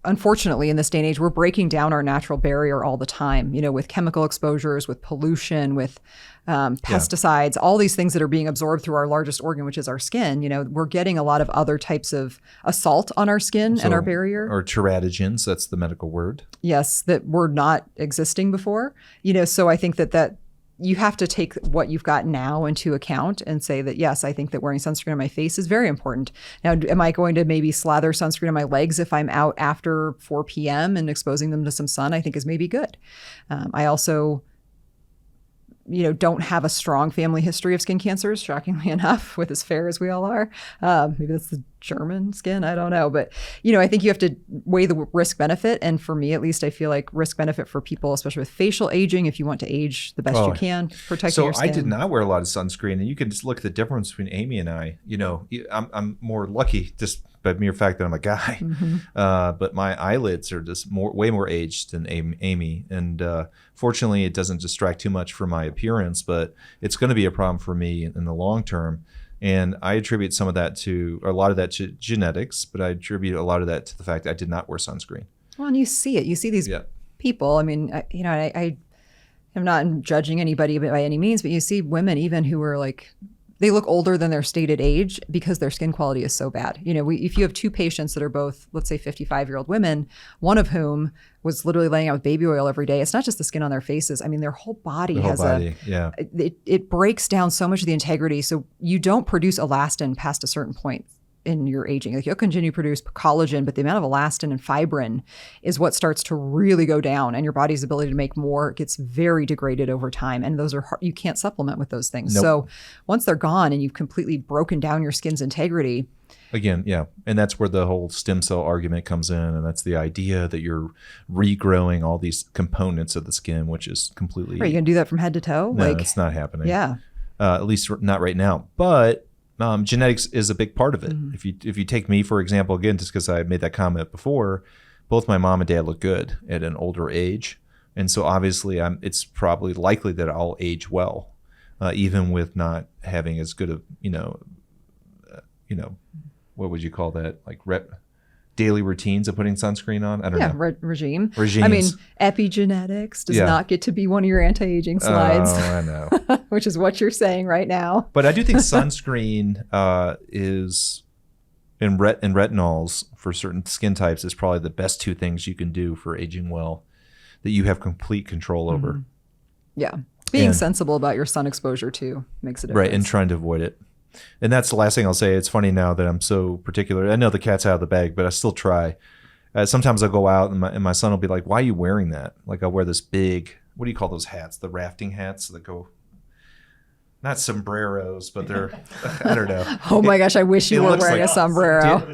unfortunately, in this day and age, we're breaking down our natural barrier all the time, with chemical exposures, with pollution, with pesticides, all these things that are being absorbed through our largest organ, which is our skin. We're getting a lot of other types of assault on our skin and our barrier. Or teratogens, that's the medical word. Yes, that were not existing before. So I think that you have to take what you've got now into account and say that, yes, I think that wearing sunscreen on my face is very important. Now, am I going to maybe slather sunscreen on my legs if I'm out after 4 p.m. and exposing them to some sun? I think is maybe good. I also, don't have a strong family history of skin cancers, shockingly enough, with as fair as we all are. Maybe that's the German skin, I don't know. But, I think you have to weigh the risk benefit. And for me, at least, I feel like risk benefit for people, especially with facial aging, if you want to age the best you can, protecting your skin. So I did not wear a lot of sunscreen, and you can just look at the difference between Amy and I. I'm more lucky just by mere fact that I'm a guy, but my eyelids are just way more aged than Amy. And fortunately, it doesn't distract too much from my appearance, but it's going to be a problem for me in the long term. And I attribute a lot of that to genetics, but I attribute a lot of that to the fact that I did not wear sunscreen. Well, and you see it. You see these people. I mean, I am not judging anybody by any means, but you see women even who are like, they look older than their stated age because their skin quality is so bad. If you have two patients that are both, let's say 55-year-old women, one of whom was literally laying out with baby oil every day. It's not just the skin on their faces. I mean, their whole body it breaks down so much of the integrity. So you don't produce elastin past a certain point in your aging. Like, you'll continue to produce collagen, but the amount of elastin and fibrin is what starts to really go down, and your body's ability to make more gets very degraded over time. And those are hard, you can't supplement with those things. Nope. So once they're gone and you've completely broken down your skin's integrity. Again, yeah. And that's where the whole stem cell argument comes in. And that's the idea that you're regrowing all these components of the skin, which is completely... Are you going to do that from head to toe? No, it's not happening. Yeah. At least not right now. But genetics is a big part of it. If you take me, for example, again, just because I made that comment before, both my mom and dad look good at an older age. And so obviously it's probably likely that I'll age well, even with not having as good of, what would you call that? Like daily routines of putting sunscreen on? I don't know. Regime. Regimes. I mean, epigenetics does not get to be one of your anti-aging slides. Oh, I know. Which is what you're saying right now. But I do think sunscreen is, and retinols for certain skin types is probably the best two things you can do for aging well that you have complete control over. Yeah. Being sensible about your sun exposure too makes a difference. Right, and trying to avoid it. And that's the last thing I'll say. It's funny now that I'm so particular. I know the cat's out of the bag, but I still try. Sometimes I'll go out and my son will be like, why are you wearing that? Like, I'll wear this big, what do you call those hats? The rafting hats that go, not sombreros, but they're, I don't know. Oh my gosh, I wish you were wearing a sombrero.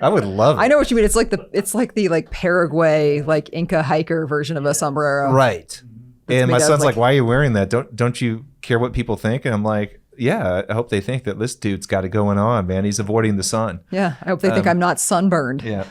I would love it. I know what you mean. It's like the Paraguay, like Inca hiker version of a sombrero. Right. And my son's like, why are you wearing that? Don't you care what people think? And I'm like, yeah, I hope they think that this dude's got it going on, man. He's avoiding the sun. Yeah, I hope they think I'm not sunburned. Yeah.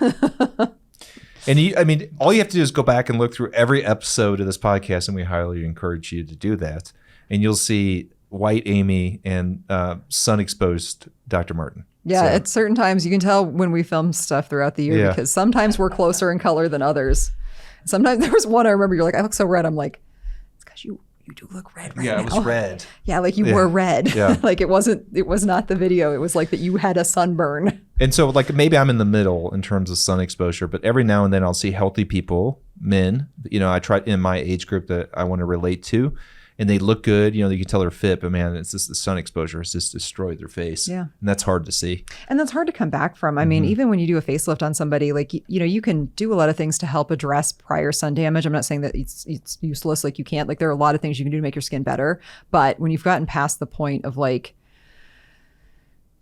And all you have to do is go back and look through every episode of this podcast, and we highly encourage you to do that. And you'll see white Amy and sun-exposed Dr. Martin. Yeah, at certain times you can tell when we film stuff throughout the year because sometimes we're closer in color than others. Sometimes there was one I remember you're like, I look so red. I'm like, it's because you do look red right now. Yeah, it was red. Yeah, like you were red. Yeah. Like it was not the video. It was like that you had a sunburn. And so like maybe I'm in the middle in terms of sun exposure, but every now and then I'll see healthy people, men, I try in my age group that I want to relate to. and they look good. You can tell they're fit, but man, it's just the sun exposure has just destroyed their face. Yeah. And that's hard to see. And that's hard to come back from. I mean, even when you do a facelift on somebody, like, you can do a lot of things to help address prior sun damage. I'm not saying that it's useless. Like, you can't, like, there are a lot of things you can do to make your skin better. But when you've gotten past the point of like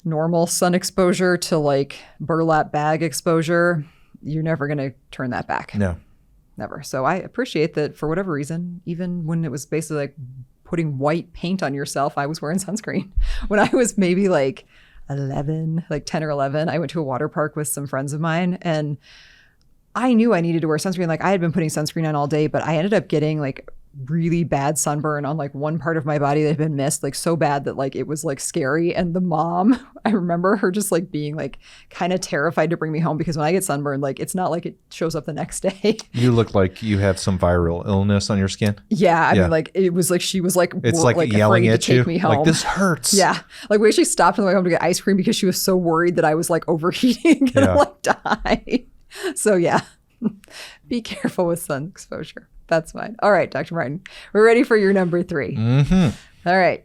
normal sun exposure to like burlap bag exposure, you're never going to turn that back. No. Never. So I appreciate that for whatever reason, even when it was basically like putting white paint on yourself, I was wearing sunscreen. When I was maybe like 10 or 11, I went to a water park with some friends of mine, and I knew I needed to wear sunscreen. Like, I had been putting sunscreen on all day, but I ended up getting like really bad sunburn on like one part of my body that had been missed, like so bad that like it was like scary. And the mom, I remember her just like being like kind of terrified to bring me home, because when I get sunburned, like it's not like it shows up the next day. You look like you have some viral illness on your skin. Yeah, I mean, like it was like she was like it's like yelling at you, me home. like, this hurts. Yeah, like we actually stopped on the way home to get ice cream because she was so worried that I was like overheating and like die. So yeah, be careful with sun exposure. That's fine. All right, Dr. Martin, we're ready for your number 3. All right.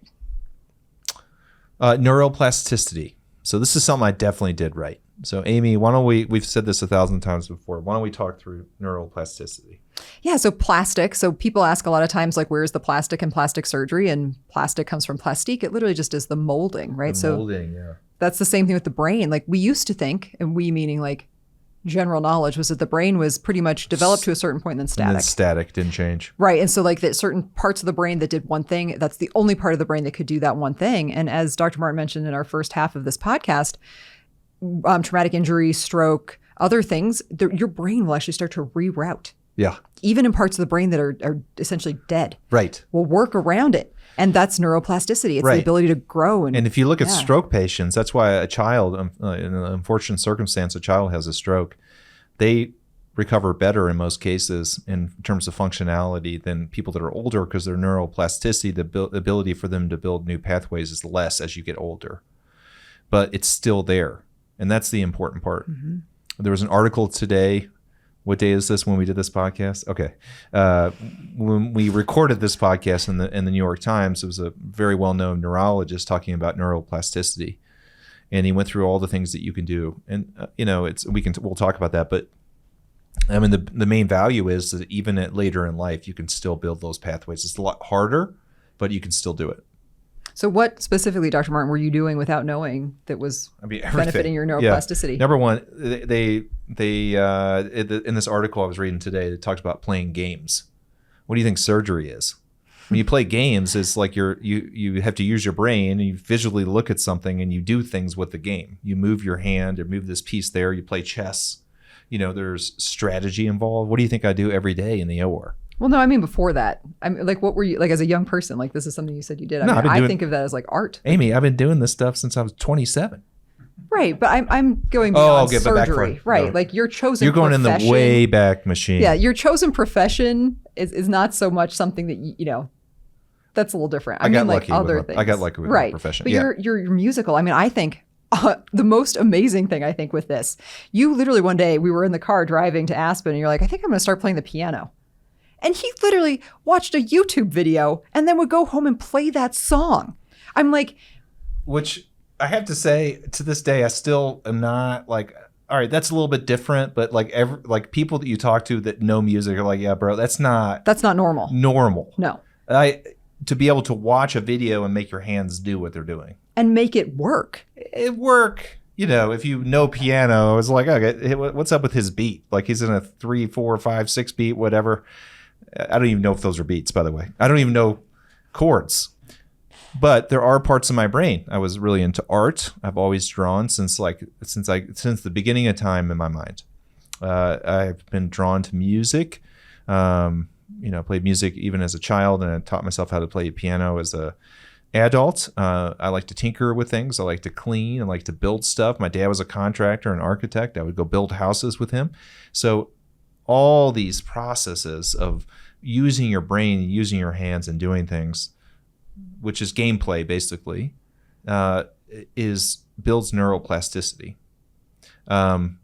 Neuroplasticity. So this is something I definitely did right. So Amy, why don't we've said this 1,000 times before, why don't we talk through neuroplasticity? Yeah, so plastic. So people ask a lot of times, like, where's the plastic in plastic surgery? And plastic comes from plastique. It literally just is the molding, right? Molding, yeah. That's the same thing with the brain. Like, we used to think, and we meaning like general knowledge, was that the brain was pretty much developed to a certain point and then static. And then static, didn't change. Right. And so like that certain parts of the brain that did one thing, that's the only part of the brain that could do that one thing. And as Dr. Martin mentioned in our first half of this podcast, traumatic injury, stroke, other things, your brain will actually start to reroute. Yeah. Even in parts of the brain that are essentially dead. Right. Will work around it. And that's neuroplasticity. It's the ability to grow. And if you look at stroke patients, that's why a child, in an unfortunate circumstance, a child has a stroke, they recover better in most cases in terms of functionality than people that are older, because their neuroplasticity, the ability for them to build new pathways, is less as you get older. But it's still there. And that's the important part. There was an article today. What day is this when we did this podcast? Okay. When we recorded this podcast in the New York Times, it was a very well-known neurologist talking about neuroplasticity. And he went through all the things that you can do. And, we'll talk about that. But I mean, the main value is that even later in life, you can still build those pathways. It's a lot harder, but you can still do it. So what specifically, Dr. Martin, were you doing without knowing that was benefiting your neuroplasticity? Yeah. Number one, they in this article I was reading today, it talked about playing games. What do you think surgery is? When you play games, it's like you have to use your brain, and you visually look at something and you do things with the game. You move your hand or move this piece there. You play chess. There's strategy involved. What do you think I do every day in the OR? Well, no, I mean before that. I mean, like, what were you like as a young person? Like, this is something you said you did. I think of that as like art. Amy, I've been doing this stuff since I was 27. Right, but I'm going beyond surgery. Right, no. Like your chosen. You're going profession, in the way back machine. Yeah, your chosen profession is not so much something that that's a little different. I mean, like other things. I got lucky with my profession. But you're musical. I mean, I think. The most amazing thing I think with this, you literally one day we were in the car driving to Aspen, and you're like, I think I'm going to start playing the piano. And he literally watched a YouTube video and then would go home and play that song. I'm like, which I have to say, to this day, I still am not like, all right, that's a little bit different, but like people that you talk to that know music are like, yeah, bro, that's not normal. No. To be able to watch a video and make your hands do what they're doing. And make it work. If you know piano, it's like, okay, what's up with his beat? Like, he's in a 3, 4, 5, 6 beat, whatever. I don't even know if those are beats, by the way. I don't even know chords. But there are parts of my brain. I was really into art. I've always drawn since the beginning of time in my mind. I've been drawn to music. Played music even as a child, and I taught myself how to play piano as a adult. I like to tinker with things. I like to clean. I like to build stuff. My dad was a contractor, an architect. I would go build houses with him. So all these processes of using your brain, using your hands, and doing things, which is gameplay basically, builds neuroplasticity. And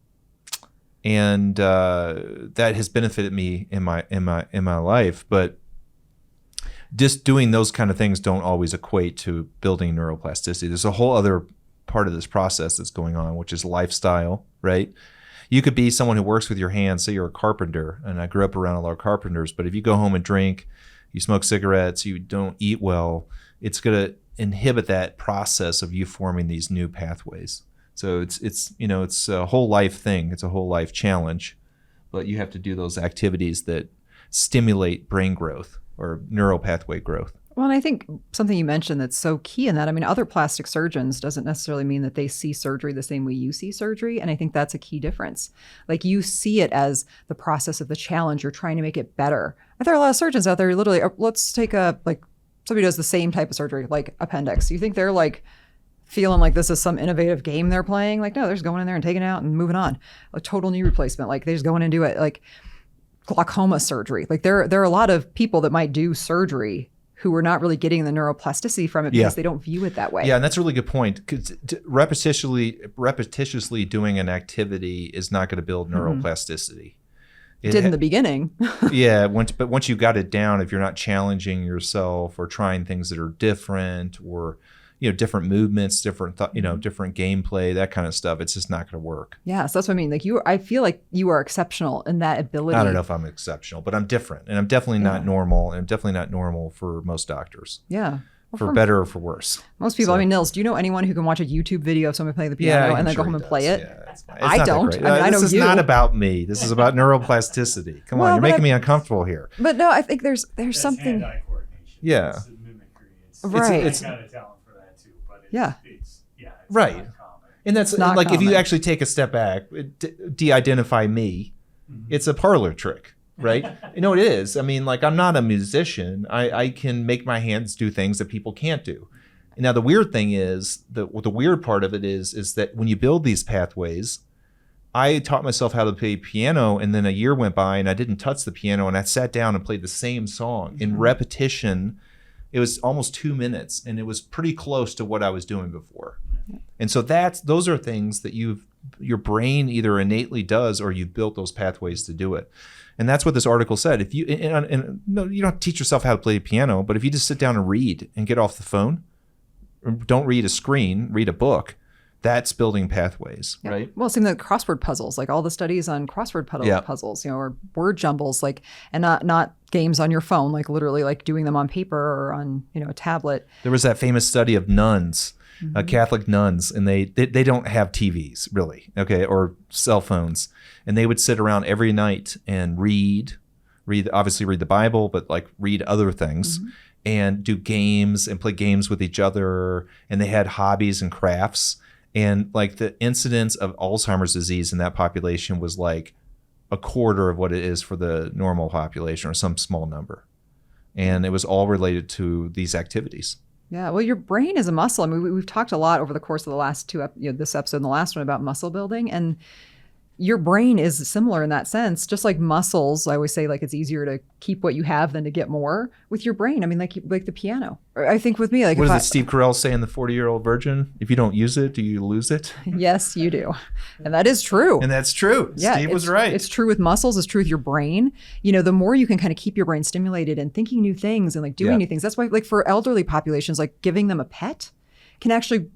that has benefited me in my life. But just doing those kind of things don't always equate to building neuroplasticity. There's a whole other part of this process that's going on, which is lifestyle, right? You could be someone who works with your hands. Say you're a carpenter, and I grew up around a lot of carpenters, but if you go home and drink, you smoke cigarettes, you don't eat well, it's going to inhibit that process of you forming these new pathways. So it's a whole life thing. It's a whole life challenge, but you have to do those activities that stimulate brain growth or neural pathway growth. Well, and I think something you mentioned that's so key in that, I mean, other plastic surgeons doesn't necessarily mean that they see surgery the same way you see surgery. And I think that's a key difference. Like, you see it as the process of the challenge. You're trying to make it better. There are a lot of surgeons out there who literally, let's take somebody does the same type of surgery, like appendix. You think they're like feeling like this is some innovative game they're playing? Like, no, they're just going in there and taking it out and moving on. A total knee replacement. Like, they just go in and do it. Like glaucoma surgery. Like, there are a lot of people that might do surgery who are not really getting the neuroplasticity from it because they don't view it that way. Yeah, and that's a really good point. Because repetitiously doing an activity is not going to build neuroplasticity. It did in the beginning. Yeah, once you got it down, if you're not challenging yourself or trying things that are different, or different movements, different different gameplay, that kind of stuff, it's just not going to work. Yeah, so that's what I mean. Like, I feel like you are exceptional in that ability. I don't know if I'm exceptional, but I'm different, and I'm definitely not normal, and I'm definitely not normal for most doctors. Yeah. Well, for better or for worse. Most people, I mean, Nils, do you know anyone who can watch a YouTube video of somebody playing the piano and then go home and play it? Yeah, it's I don't. I mean, I know this is not about me. This is about neuroplasticity. Come on, you're making me uncomfortable here. But no, I think there's something. Hand-eye coordination. Yeah. It's mimicry. Right. It's got a talent for that too, but it's right. not common. And that's not like, common. if you actually take a step back, de-identify me, it's a parlor trick. Right? It is. I mean, like, I'm not a musician. I can make my hands do things that people can't do. Now, the weird thing is, the weird part of it is that when you build these pathways, I taught myself how to play piano, and then a year went by and I didn't touch the piano, and I sat down and played the same song in repetition. It was almost 2 minutes, and it was pretty close to what I was doing before. And so those are things that your brain either innately does, or you've built those pathways to do it. And that's what this article said. If you no, you don't teach yourself how to play piano, but if you just sit down and read and get off the phone, don't read a screen, read a book, that's building pathways, right? Well, same like crossword puzzles, like all the studies on crossword puzzles, or word jumbles, like, and not games on your phone, like literally like doing them on paper or on, a tablet. There was that famous study of nuns, Catholic nuns, and they don't have TVs really, or cell phones, and they would sit around every night and read the Bible, but like read other things. And do games and play games with each other, and they had hobbies and crafts. And like, the incidence of Alzheimer's disease in that population was like a quarter of what it is for the normal population, or some small number. And it was all related to these activities. Yeah, well, your brain is a muscle. I mean, we've talked a lot over the course of the last two, this episode and the last one, about muscle building, and your brain is similar in that sense. Just like muscles, I always say, like, it's easier to keep what you have than to get more. With your brain, I mean, like the piano. Or I think with me, like, what does Steve Carell say in The 40-Year-Old Virgin? If you don't use it, do you lose it? Yes, you do, and that is true. And that's true. Yeah, Steve was right. It's true with muscles. It's true with your brain. The more you can kind of keep your brain stimulated and thinking new things and like doing new things. That's why, like, for elderly populations, like giving them a pet can actually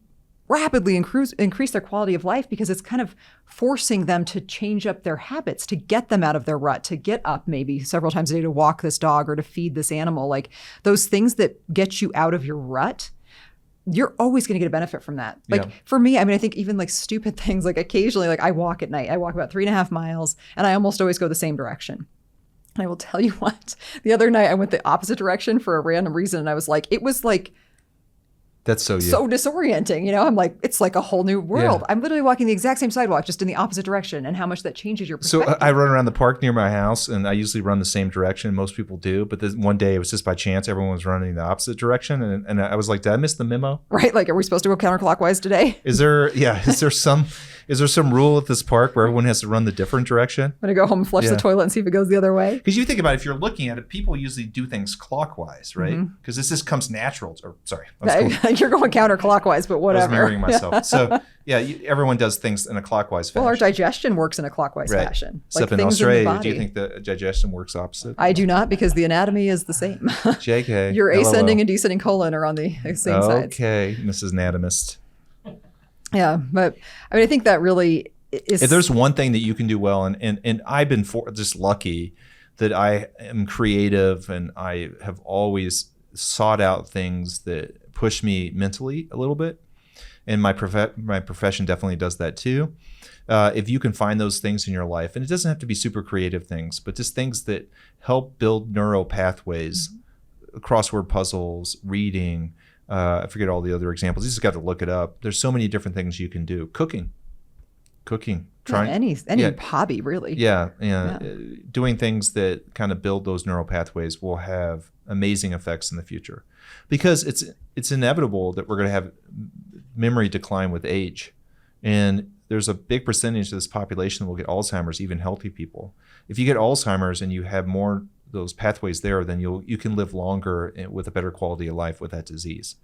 rapidly increase their quality of life, because it's kind of forcing them to change up their habits, to get them out of their rut, to get up maybe several times a day to walk this dog or to feed this animal. Like, those things that get you out of your rut, you're always going to get a benefit from that. Like, for me, I mean, I think even like stupid things, like occasionally, like I walk at night, I walk about 3.5 miles, and I almost always go the same direction. And I will tell you what, the other night I went the opposite direction for a random reason. And I was like, it was like, that's so disorienting. I'm like, it's like a whole new world. I'm literally walking the exact same sidewalk, just in the opposite direction, and how much that changes your perspective. So I run around the park near my house, and I usually run the same direction. Most people do, but this one day it was just by chance. Everyone was running the opposite direction, and I was like, did I miss the memo? Right? Like, are we supposed to go counterclockwise today? Is there some? Is there some rule at this park where everyone has to run the different direction? I'm going to go home and flush the toilet and see if it goes the other way. Because you think about it, if you're looking at it, people usually do things clockwise, right? Because this just comes natural. You're going counterclockwise, but whatever. I was marrying myself. So everyone does things in a clockwise fashion. Well, our digestion works in a clockwise fashion. Except in Australia, do you think the digestion works opposite? I do not, because the anatomy is the same. JK. Your ascending and descending colon are on the same sides. Okay, Mrs. Anatomist. Yeah, but I mean, I think that really is. If there's one thing that you can do well, and I've been just lucky that I am creative and I have always sought out things that push me mentally a little bit. And my profession definitely does that too. If you can find those things in your life, and it doesn't have to be super creative things, but just things that help build neural pathways, crossword puzzles, reading, I forget all the other examples. You just got to look it up. There's so many different things you can do. Cooking. Any hobby, really. Yeah. Doing things that kind of build those neural pathways will have amazing effects in the future, because it's inevitable that we're going to have memory decline with age, and there's a big percentage of this population that will get Alzheimer's, even healthy people. If you get Alzheimer's and you have more those pathways there, then you can live longer with a better quality of life with that disease.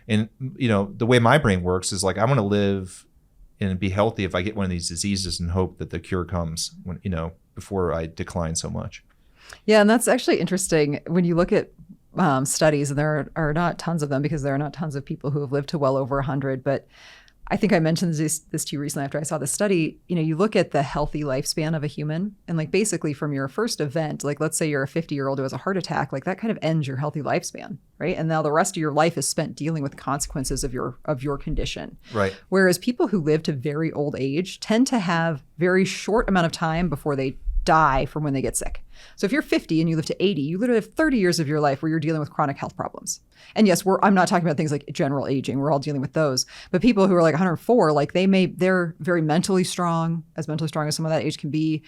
And the way my brain works is like, I want to live and be healthy if I get one of these diseases, and hope that the cure comes when before I decline so much. Yeah, and that's actually interesting when you look at studies, and there are not tons of them because there are not tons of people who have lived to well over 100. But I think I mentioned this to you recently after I saw the study. You look at the healthy lifespan of a human, and like basically from your first event, like let's say you're a 50-year-old who has a heart attack, like that kind of ends your healthy lifespan, right? And now the rest of your life is spent dealing with the consequences of your condition. Right. Whereas people who live to very old age tend to have very short amount of time before they die from when they get sick. So if you're 50 and you live to 80, you literally have 30 years of your life where you're dealing with chronic health problems. And yes, I'm not talking about things like general aging. We're all dealing with those. But people who are like 104, like they're very mentally strong as someone that age can be.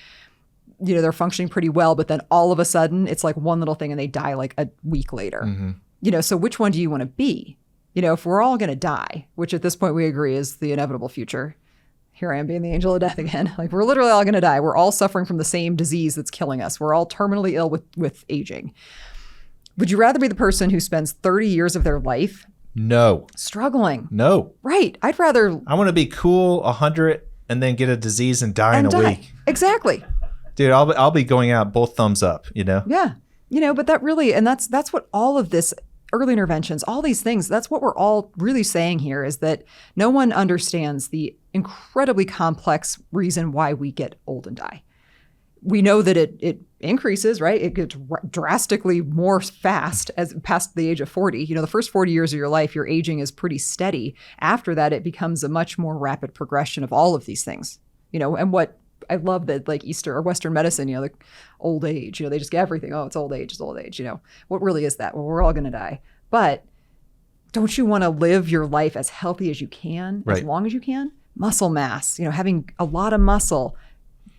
They're functioning pretty well, but then all of a sudden it's like one little thing and they die like a week later. Mm-hmm. So which one do you want to be? If we're all going to die, which at this point we agree is the inevitable future. Here I am being the angel of death again. Like, we're literally all going to die. We're all suffering from the same disease that's killing us. We're all terminally ill with aging. Would you rather be the person who spends 30 years of their life struggling? No. Right. I'd rather... I want to be cool 100 and then get a disease and die in a week. Exactly. Dude, I'll be going out both thumbs up, Yeah. But that really, and that's what all of this, early interventions, all these things, that's what we're all really saying here, is that no one understands the incredibly complex reason why we get old and die. We know that it increases, right? It gets drastically more fast as past the age of 40. The first 40 years of your life, your aging is pretty steady. After that, it becomes a much more rapid progression of all of these things. And what I love that, like Eastern or Western medicine, like old age, they just get everything. Oh, it's old age, it's old age. What really is that? Well, we're all going to die. But don't you want to live your life as healthy as you can, as long as you can? Muscle mass, having a lot of muscle,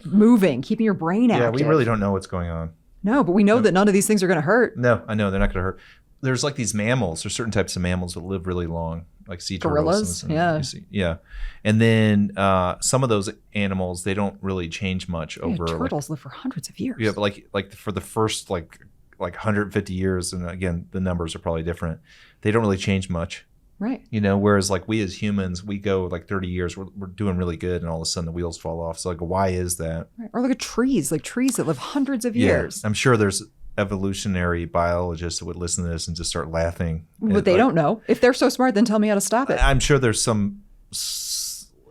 moving, keeping your brain active. Yeah, we really don't know what's going on. No, but we know that none of these things are going to hurt. No, I know they're not going to hurt. There's like these mammals. There's certain types of mammals that live really long, like sea turtles. Gorillas, yeah. And then some of those animals, they don't really change much over. Turtles live for hundreds of years. Yeah, but like for the first like 150 years, and again, the numbers are probably different. They don't really change much. Right. Whereas like we as humans, we go like 30 years, we're doing really good, and all of a sudden the wheels fall off. So like, why is that? Right. Or look at trees that live hundreds of years. I'm sure there's evolutionary biologists that would listen to this and just start laughing. But they don't know. If they're so smart, then tell me how to stop it. I'm sure there's some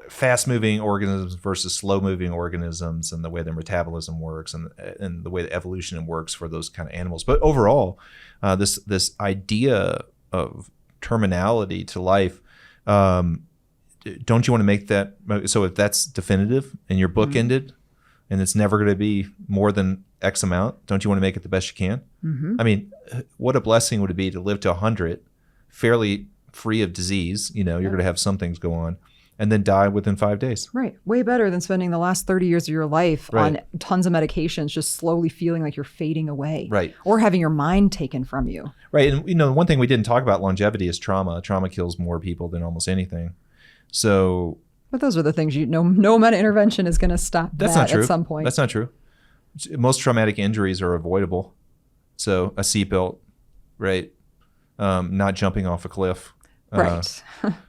fast-moving organisms versus slow-moving organisms, and the way their metabolism works, and the way the evolution works for those kind of animals. But overall, this idea of terminality to life, don't you want to make that? So if that's definitive and your book ended, and it's never going to be more than X amount, don't you want to make it the best you can? Mm-hmm. I mean, what a blessing would it be to live to 100, fairly free of disease. You're going to have some things go on, and then die within 5 days. Right. Way better than spending the last 30 years of your life on tons of medications, just slowly feeling like you're fading away. Right. Or having your mind taken from you. Right. And, one thing we didn't talk about longevity is trauma. Trauma kills more people than almost anything. So But those are the things no amount of intervention is going to stop That's that not true. at some point. That's not true. Most traumatic injuries are avoidable. So a seatbelt, right? Not jumping off a cliff. Right.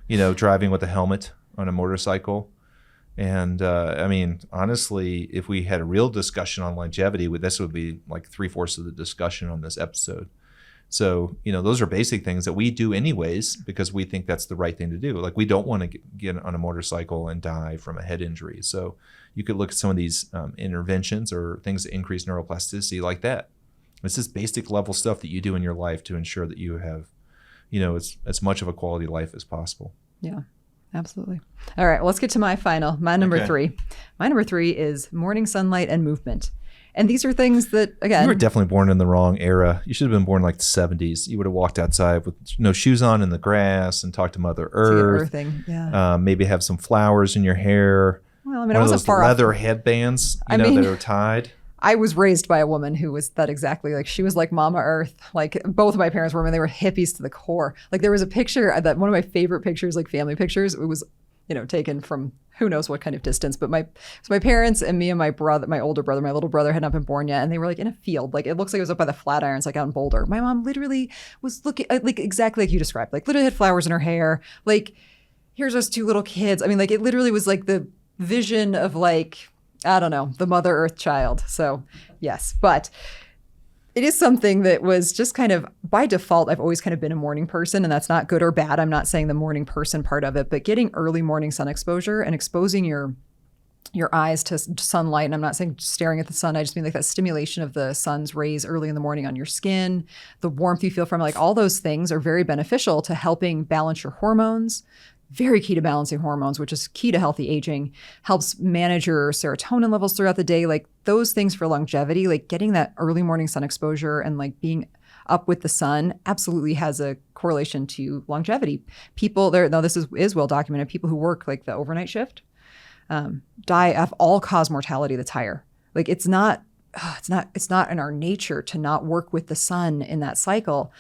Driving with a helmet on a motorcycle. And I mean, honestly, if we had a real discussion on longevity, this would be like 3/4 of the discussion on this episode. So, those are basic things that we do anyways because we think that's the right thing to do. Like we don't want to get on a motorcycle and die from a head injury. So you could look at some of these interventions or things that increase neuroplasticity like that. It's just basic level stuff that you do in your life to ensure that you have, as much of a quality life as possible. Yeah, absolutely. All right, well, let's get to my number 3. My number 3 is morning sunlight and movement. And these are things that, again... You were definitely born in the wrong era. You should have been born like the 70s. You would have walked outside with no shoes on in the grass and talked to Mother Earth. Earthing, yeah. Maybe have some flowers in your hair. Well, I mean, I wasn't one of those far leather off. headbands, that are tied. I was raised by a woman who was that exactly. Like she was like Mama Earth. Like both of my parents were, and they were hippies to the core. Like there was a picture that one of my favorite pictures, like family pictures. It was, taken from who knows what kind of distance. But my parents and me and my brother, my older brother, my little brother had not been born yet, and they were like in a field. Like it looks like it was up by the Flatirons, like out in Boulder. My mom literally was looking like exactly like you described. Like literally had flowers in her hair. Like here's us 2 little kids. I mean, like it literally was like the vision of like, I don't know, the Mother Earth child. So yes, but it is something that was just kind of by default. I've always kind of been a morning person, and that's not good or bad. I'm not saying the morning person part of it, but getting early morning sun exposure and exposing your eyes to sunlight. And I'm not saying staring at the sun. I just mean like that stimulation of the sun's rays early in the morning on your skin, the warmth you feel from it, like all those things are very beneficial to helping balance your hormones. Very key to balancing hormones, which is key to healthy aging, helps manage your serotonin levels throughout the day. Like those things for longevity, like getting that early morning sun exposure and like being up with the sun absolutely has a correlation to longevity. People there, now this is well documented, people who work like the overnight shift die of all-cause mortality that's higher. Like it's not in our nature to not work with the sun in that cycle.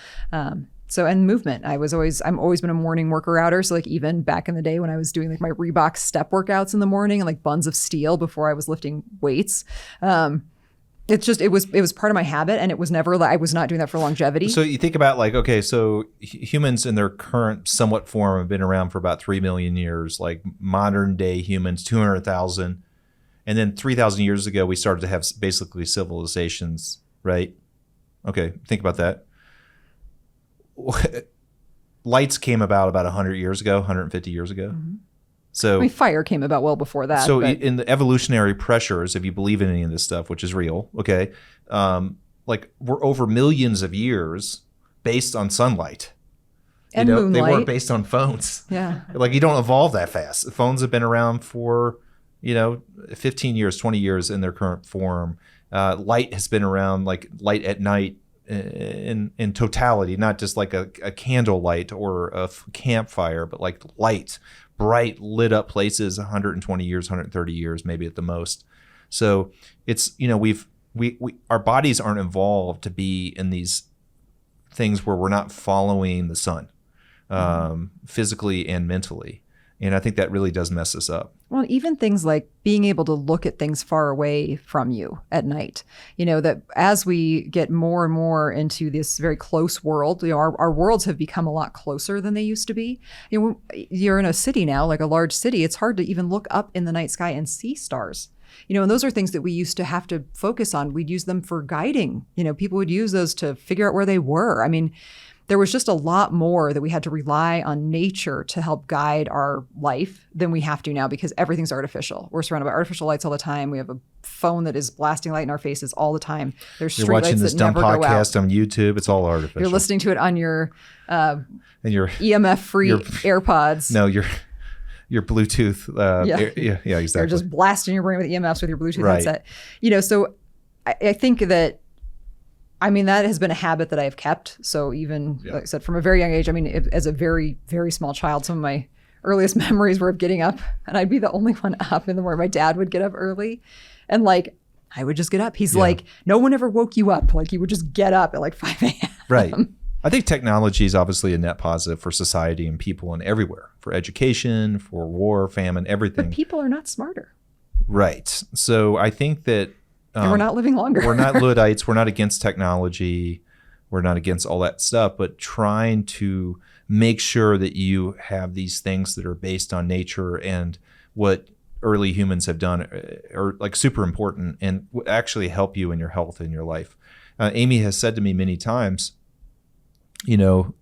So, and movement, I'm always been a morning worker outer. So like even back in the day when I was doing like my Reebok step workouts in the morning and like buns of steel before I was lifting weights, it was part of my habit, and it was never like, I was not doing that for longevity. So you think about like, okay, so humans in their current somewhat form have been around for about 3 million years, like modern day humans, 200,000. And then 3,000 years ago, we started to have basically civilizations, right? Okay, think about that. Lights came about 100 years ago, 150 years ago. Mm-hmm. So I mean, fire came about well before that. So in the evolutionary pressures, if you believe in any of this stuff, which is real, okay, like we're over millions of years based on sunlight. And moonlight. They weren't based on phones. Yeah. Like you don't evolve that fast. Phones have been around for, 15 years, 20 years in their current form. Light has been around, like light at night in totality, not just like a candle light or a campfire, but like light, bright lit up places, 120 years, 130 years, maybe at the most. So it's, our bodies aren't evolved to be in these things where we're not following the sun, physically and mentally. And I think that really does mess us up. Well, even things like being able to look at things far away from you at night, that as we get more and more into this very close world, our worlds have become a lot closer than they used to be. You're in a city now, like a large city, it's hard to even look up in the night sky and see stars. And those are things that we used to have to focus on. We'd use them for guiding. People would use those to figure out where they were. I mean, there was just a lot more that we had to rely on nature to help guide our life than we have to now, because everything's artificial. We're surrounded by artificial lights all the time. We have a phone that is blasting light in our faces all the time. There's You're street watching lights this that dumb never go out. podcast on YouTube. It's all artificial. You're listening to it on your and your EMF-free AirPods. No, your Bluetooth. Yeah, exactly. They're just blasting your brain with EMFs with your Bluetooth Right. headset. So I think that, that has been a habit that I have kept. So even, like I said, from a very young age, as a very, very small child, some of my earliest memories were of getting up, and I'd be the only one up in the morning. My dad would get up early, and like, I would just get up. He's like, no one ever woke you up. Like, you would just get up at like 5 a.m. Right. I think technology is obviously a net positive for society and people and everywhere, for education, for war, famine, everything. But people are not smarter. Right. So I think that And we're not living longer. we're not Luddites. We're not against technology. We're not against all that stuff, but trying to make sure that you have these things that are based on nature and what early humans have done are like super important and actually help you in your health and your life. Amy has said to me many times,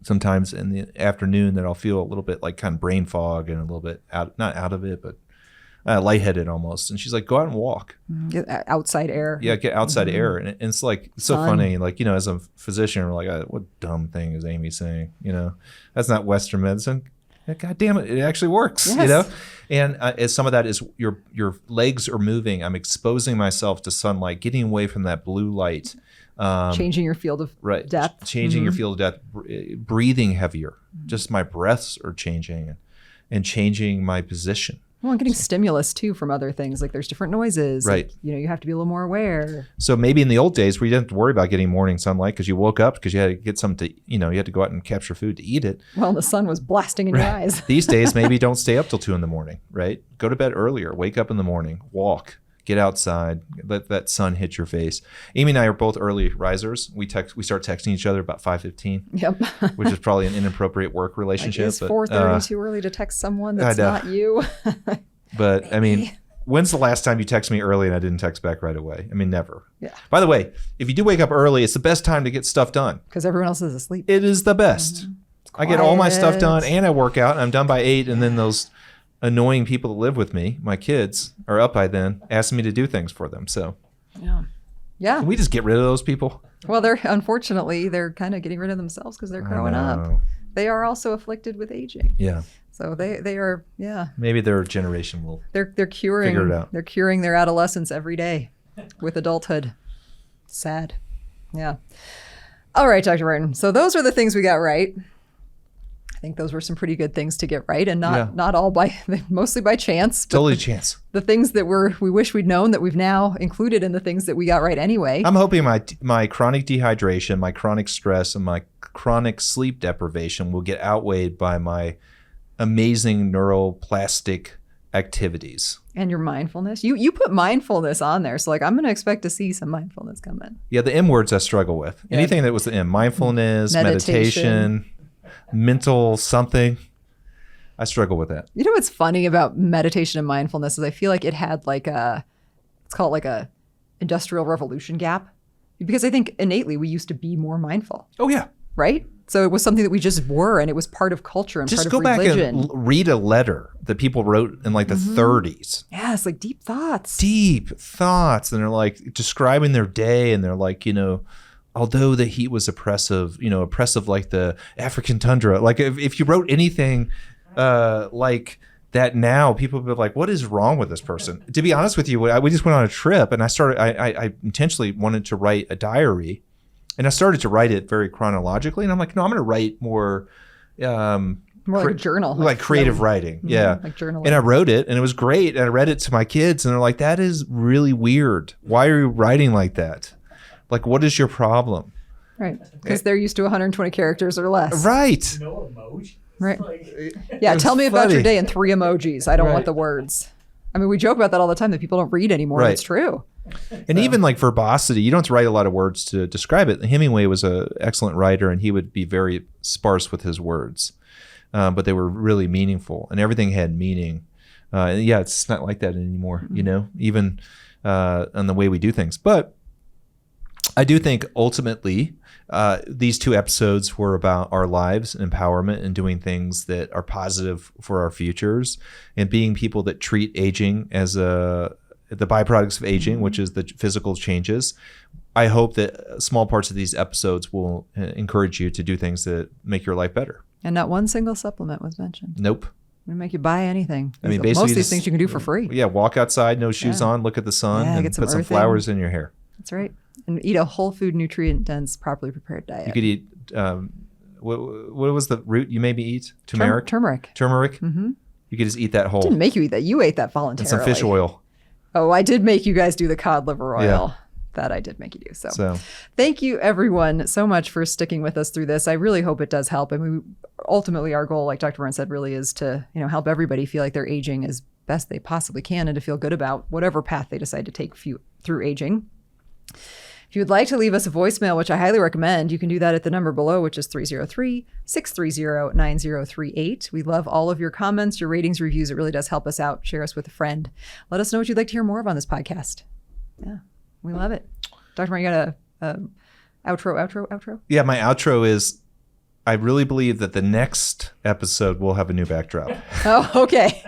sometimes in the afternoon that I'll feel a little bit like kind of brain fog and a little bit not out of it, but lightheaded almost. And she's like, go out and walk. Get outside air. Yeah, get outside air. And it's like, it's so funny. Like, as a physician, we're like, what dumb thing is Amy saying? That's not Western medicine. God damn it, it actually works, Yes. And as some of that is your legs are moving. I'm exposing myself to sunlight, getting away from that blue light. Changing your field of depth. Changing your field of depth, breathing heavier. Just my breaths are changing and changing my position. Well, and getting stimulus too from other things. Like there's different noises. Right. Like, you have to be a little more aware. So maybe in the old days, we didn't have to worry about getting morning sunlight because you woke up because you had to get something to, you had to go out and capture food to eat it. Well, the sun was blasting in your eyes. These days, maybe don't stay up till 2 a.m, right? Go to bed earlier, wake up in the morning, walk, get outside, let that sun hit your face. Amy and I are both early risers. We start texting each other about 5:15. Yep. Which is probably an inappropriate work relationship. Is 4:30 too early to text someone that's I know. not you? But I mean, when's the last time you text me early and I didn't text back right away? I mean, never. Yeah. By the way, if you do wake up early, it's the best time to get stuff done. Because everyone else is asleep. It is the best. I get all my stuff done and I work out and I'm done by 8. And then those annoying people that live with me, my kids, are up by then asking me to do things for them. So Yeah. can we just get rid of those people? Well, they're kind of getting rid of themselves because they're growing up. They are also afflicted with aging. Yeah. So they are, Maybe their generation will they're curing figure it out. They're curing their adolescence every day with adulthood. Sad. Yeah. All right, Dr. Martin. So those are the things we got right. I think those were some pretty good things to get right, and not all mostly by chance. Totally chance. The things that we wish we'd known that we've now included in the things that we got right anyway. I'm hoping my chronic dehydration, my chronic stress, and my chronic sleep deprivation will get outweighed by my amazing neuroplastic activities. And your mindfulness. You put mindfulness on there. So I'm going to expect to see some mindfulness come in. Yeah, the M words I struggle with. Yeah. Anything that was the M. Mindfulness, meditation, mental something. I struggle with that. You know what's funny about meditation and mindfulness is I feel like it had let's call it a industrial revolution gap. Because I think innately we used to be more mindful. Oh, yeah. Right? So it was something that we just were, and it was part of culture and Just part go of back religion. and read a letter that people wrote in the 30s. Yeah, it's like deep thoughts. Deep thoughts. And they're like describing their day. And they're like, although the heat was oppressive like the African tundra. Like if you wrote anything like that now, people would be like, what is wrong with this person? To be honest with you, we just went on a trip and I intentionally wanted to write a diary. And I started to write it very chronologically. And I'm like, no, I'm going to write more like a journal. Like creative writing. Yeah. Like journaling. And I wrote it and it was great. And I read it to my kids and they're like, that is really weird. Why are you writing like that? Like, what is your problem? Right. Because they're used to 120 characters or less. Right. No emoji. Right. Yeah. Tell me about funny. your day in 3 emojis. I don't Right. want the words. I mean, we joke about that all the time that people don't read anymore. Right. It's true. And even like verbosity, you don't have to write a lot of words to describe it. Hemingway was an excellent writer and he would be very sparse with his words, but they were really meaningful and everything had meaning. It's not like that anymore, even on the way we do things. But I do think ultimately these 2 episodes were about our lives, empowerment, and doing things that are positive for our futures and being people that treat aging as the byproducts of aging, which is the physical changes. I hope that small parts of these episodes will encourage you to do things that make your life better. And not one single supplement was mentioned. Nope. We make you buy anything. I mean, basically most of these things you can do for free. Yeah, walk outsad, no shoes on, look at the sun, and get some put some earthing. flowers in your hair. That's right. And eat a whole food, nutrient dense, properly prepared diet. You could eat, what was the root you made me eat? Turmeric? Turmeric. Turmeric? Mm-hmm. You could just eat that whole. I didn't make you eat that. You ate that And voluntarily. some fish oil. Oh, I did make you guys do the cod liver oil. that I did make you do. So thank you everyone so much for sticking with us through this. I really hope it does help. I mean, ultimately our goal, like Dr. Burns said, really is to, help everybody feel like they're aging as best they possibly can and to feel good about whatever path they decide to take through aging. If you would like to leave us a voicemail, which I highly recommend, you can do that at the number below, which is 303-630-9038. We love all of your comments, your ratings, reviews. It really does help us out. Share us with a friend. Let us know what you'd like to hear more of on this podcast. Yeah, we love it. Dr. Mark, you got a outro? Yeah, my outro is, I really believe that the next episode will have a new backdrop. Oh, okay.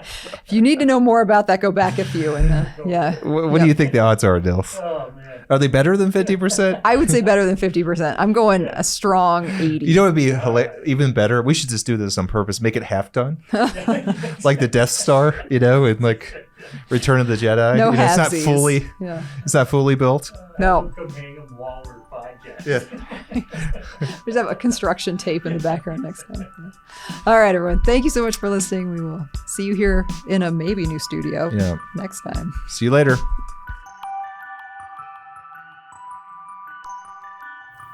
If you need to know more about that, go back a few. And yeah. What do you think the odds are, Nils? Oh, man. Are they better than 50%? I would say better than 50%. I'm going a strong 80. You know what would be even better? We should just do this on purpose. Make it half done. Like the Death Star, and like Return of the Jedi. No it's not halfsies. It's not fully built. No. Come hang 'em while we're podcasting. Yeah. We just have a construction tape in the background next time. All right, everyone. Thank you so much for listening. We will see you here in a maybe new studio next time. See you later.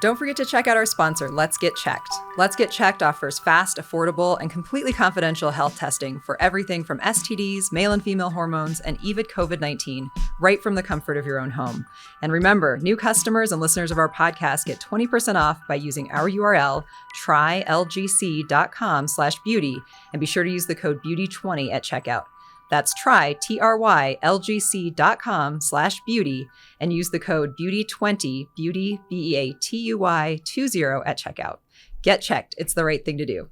Don't forget to check out our sponsor, Let's Get Checked. Let's Get Checked offers fast, affordable, and completely confidential health testing for everything from STDs, male and female hormones, and even COVID-19, right from the comfort of your own home. And remember, new customers and listeners of our podcast get 20% off by using our URL, trylgc.com/beauty, and be sure to use the code BEAUTY20 at checkout. That's trylgc.com/beauty and use the code BEAUTY20, beauty, BEATUY 20 at checkout. Get checked. It's the right thing to do.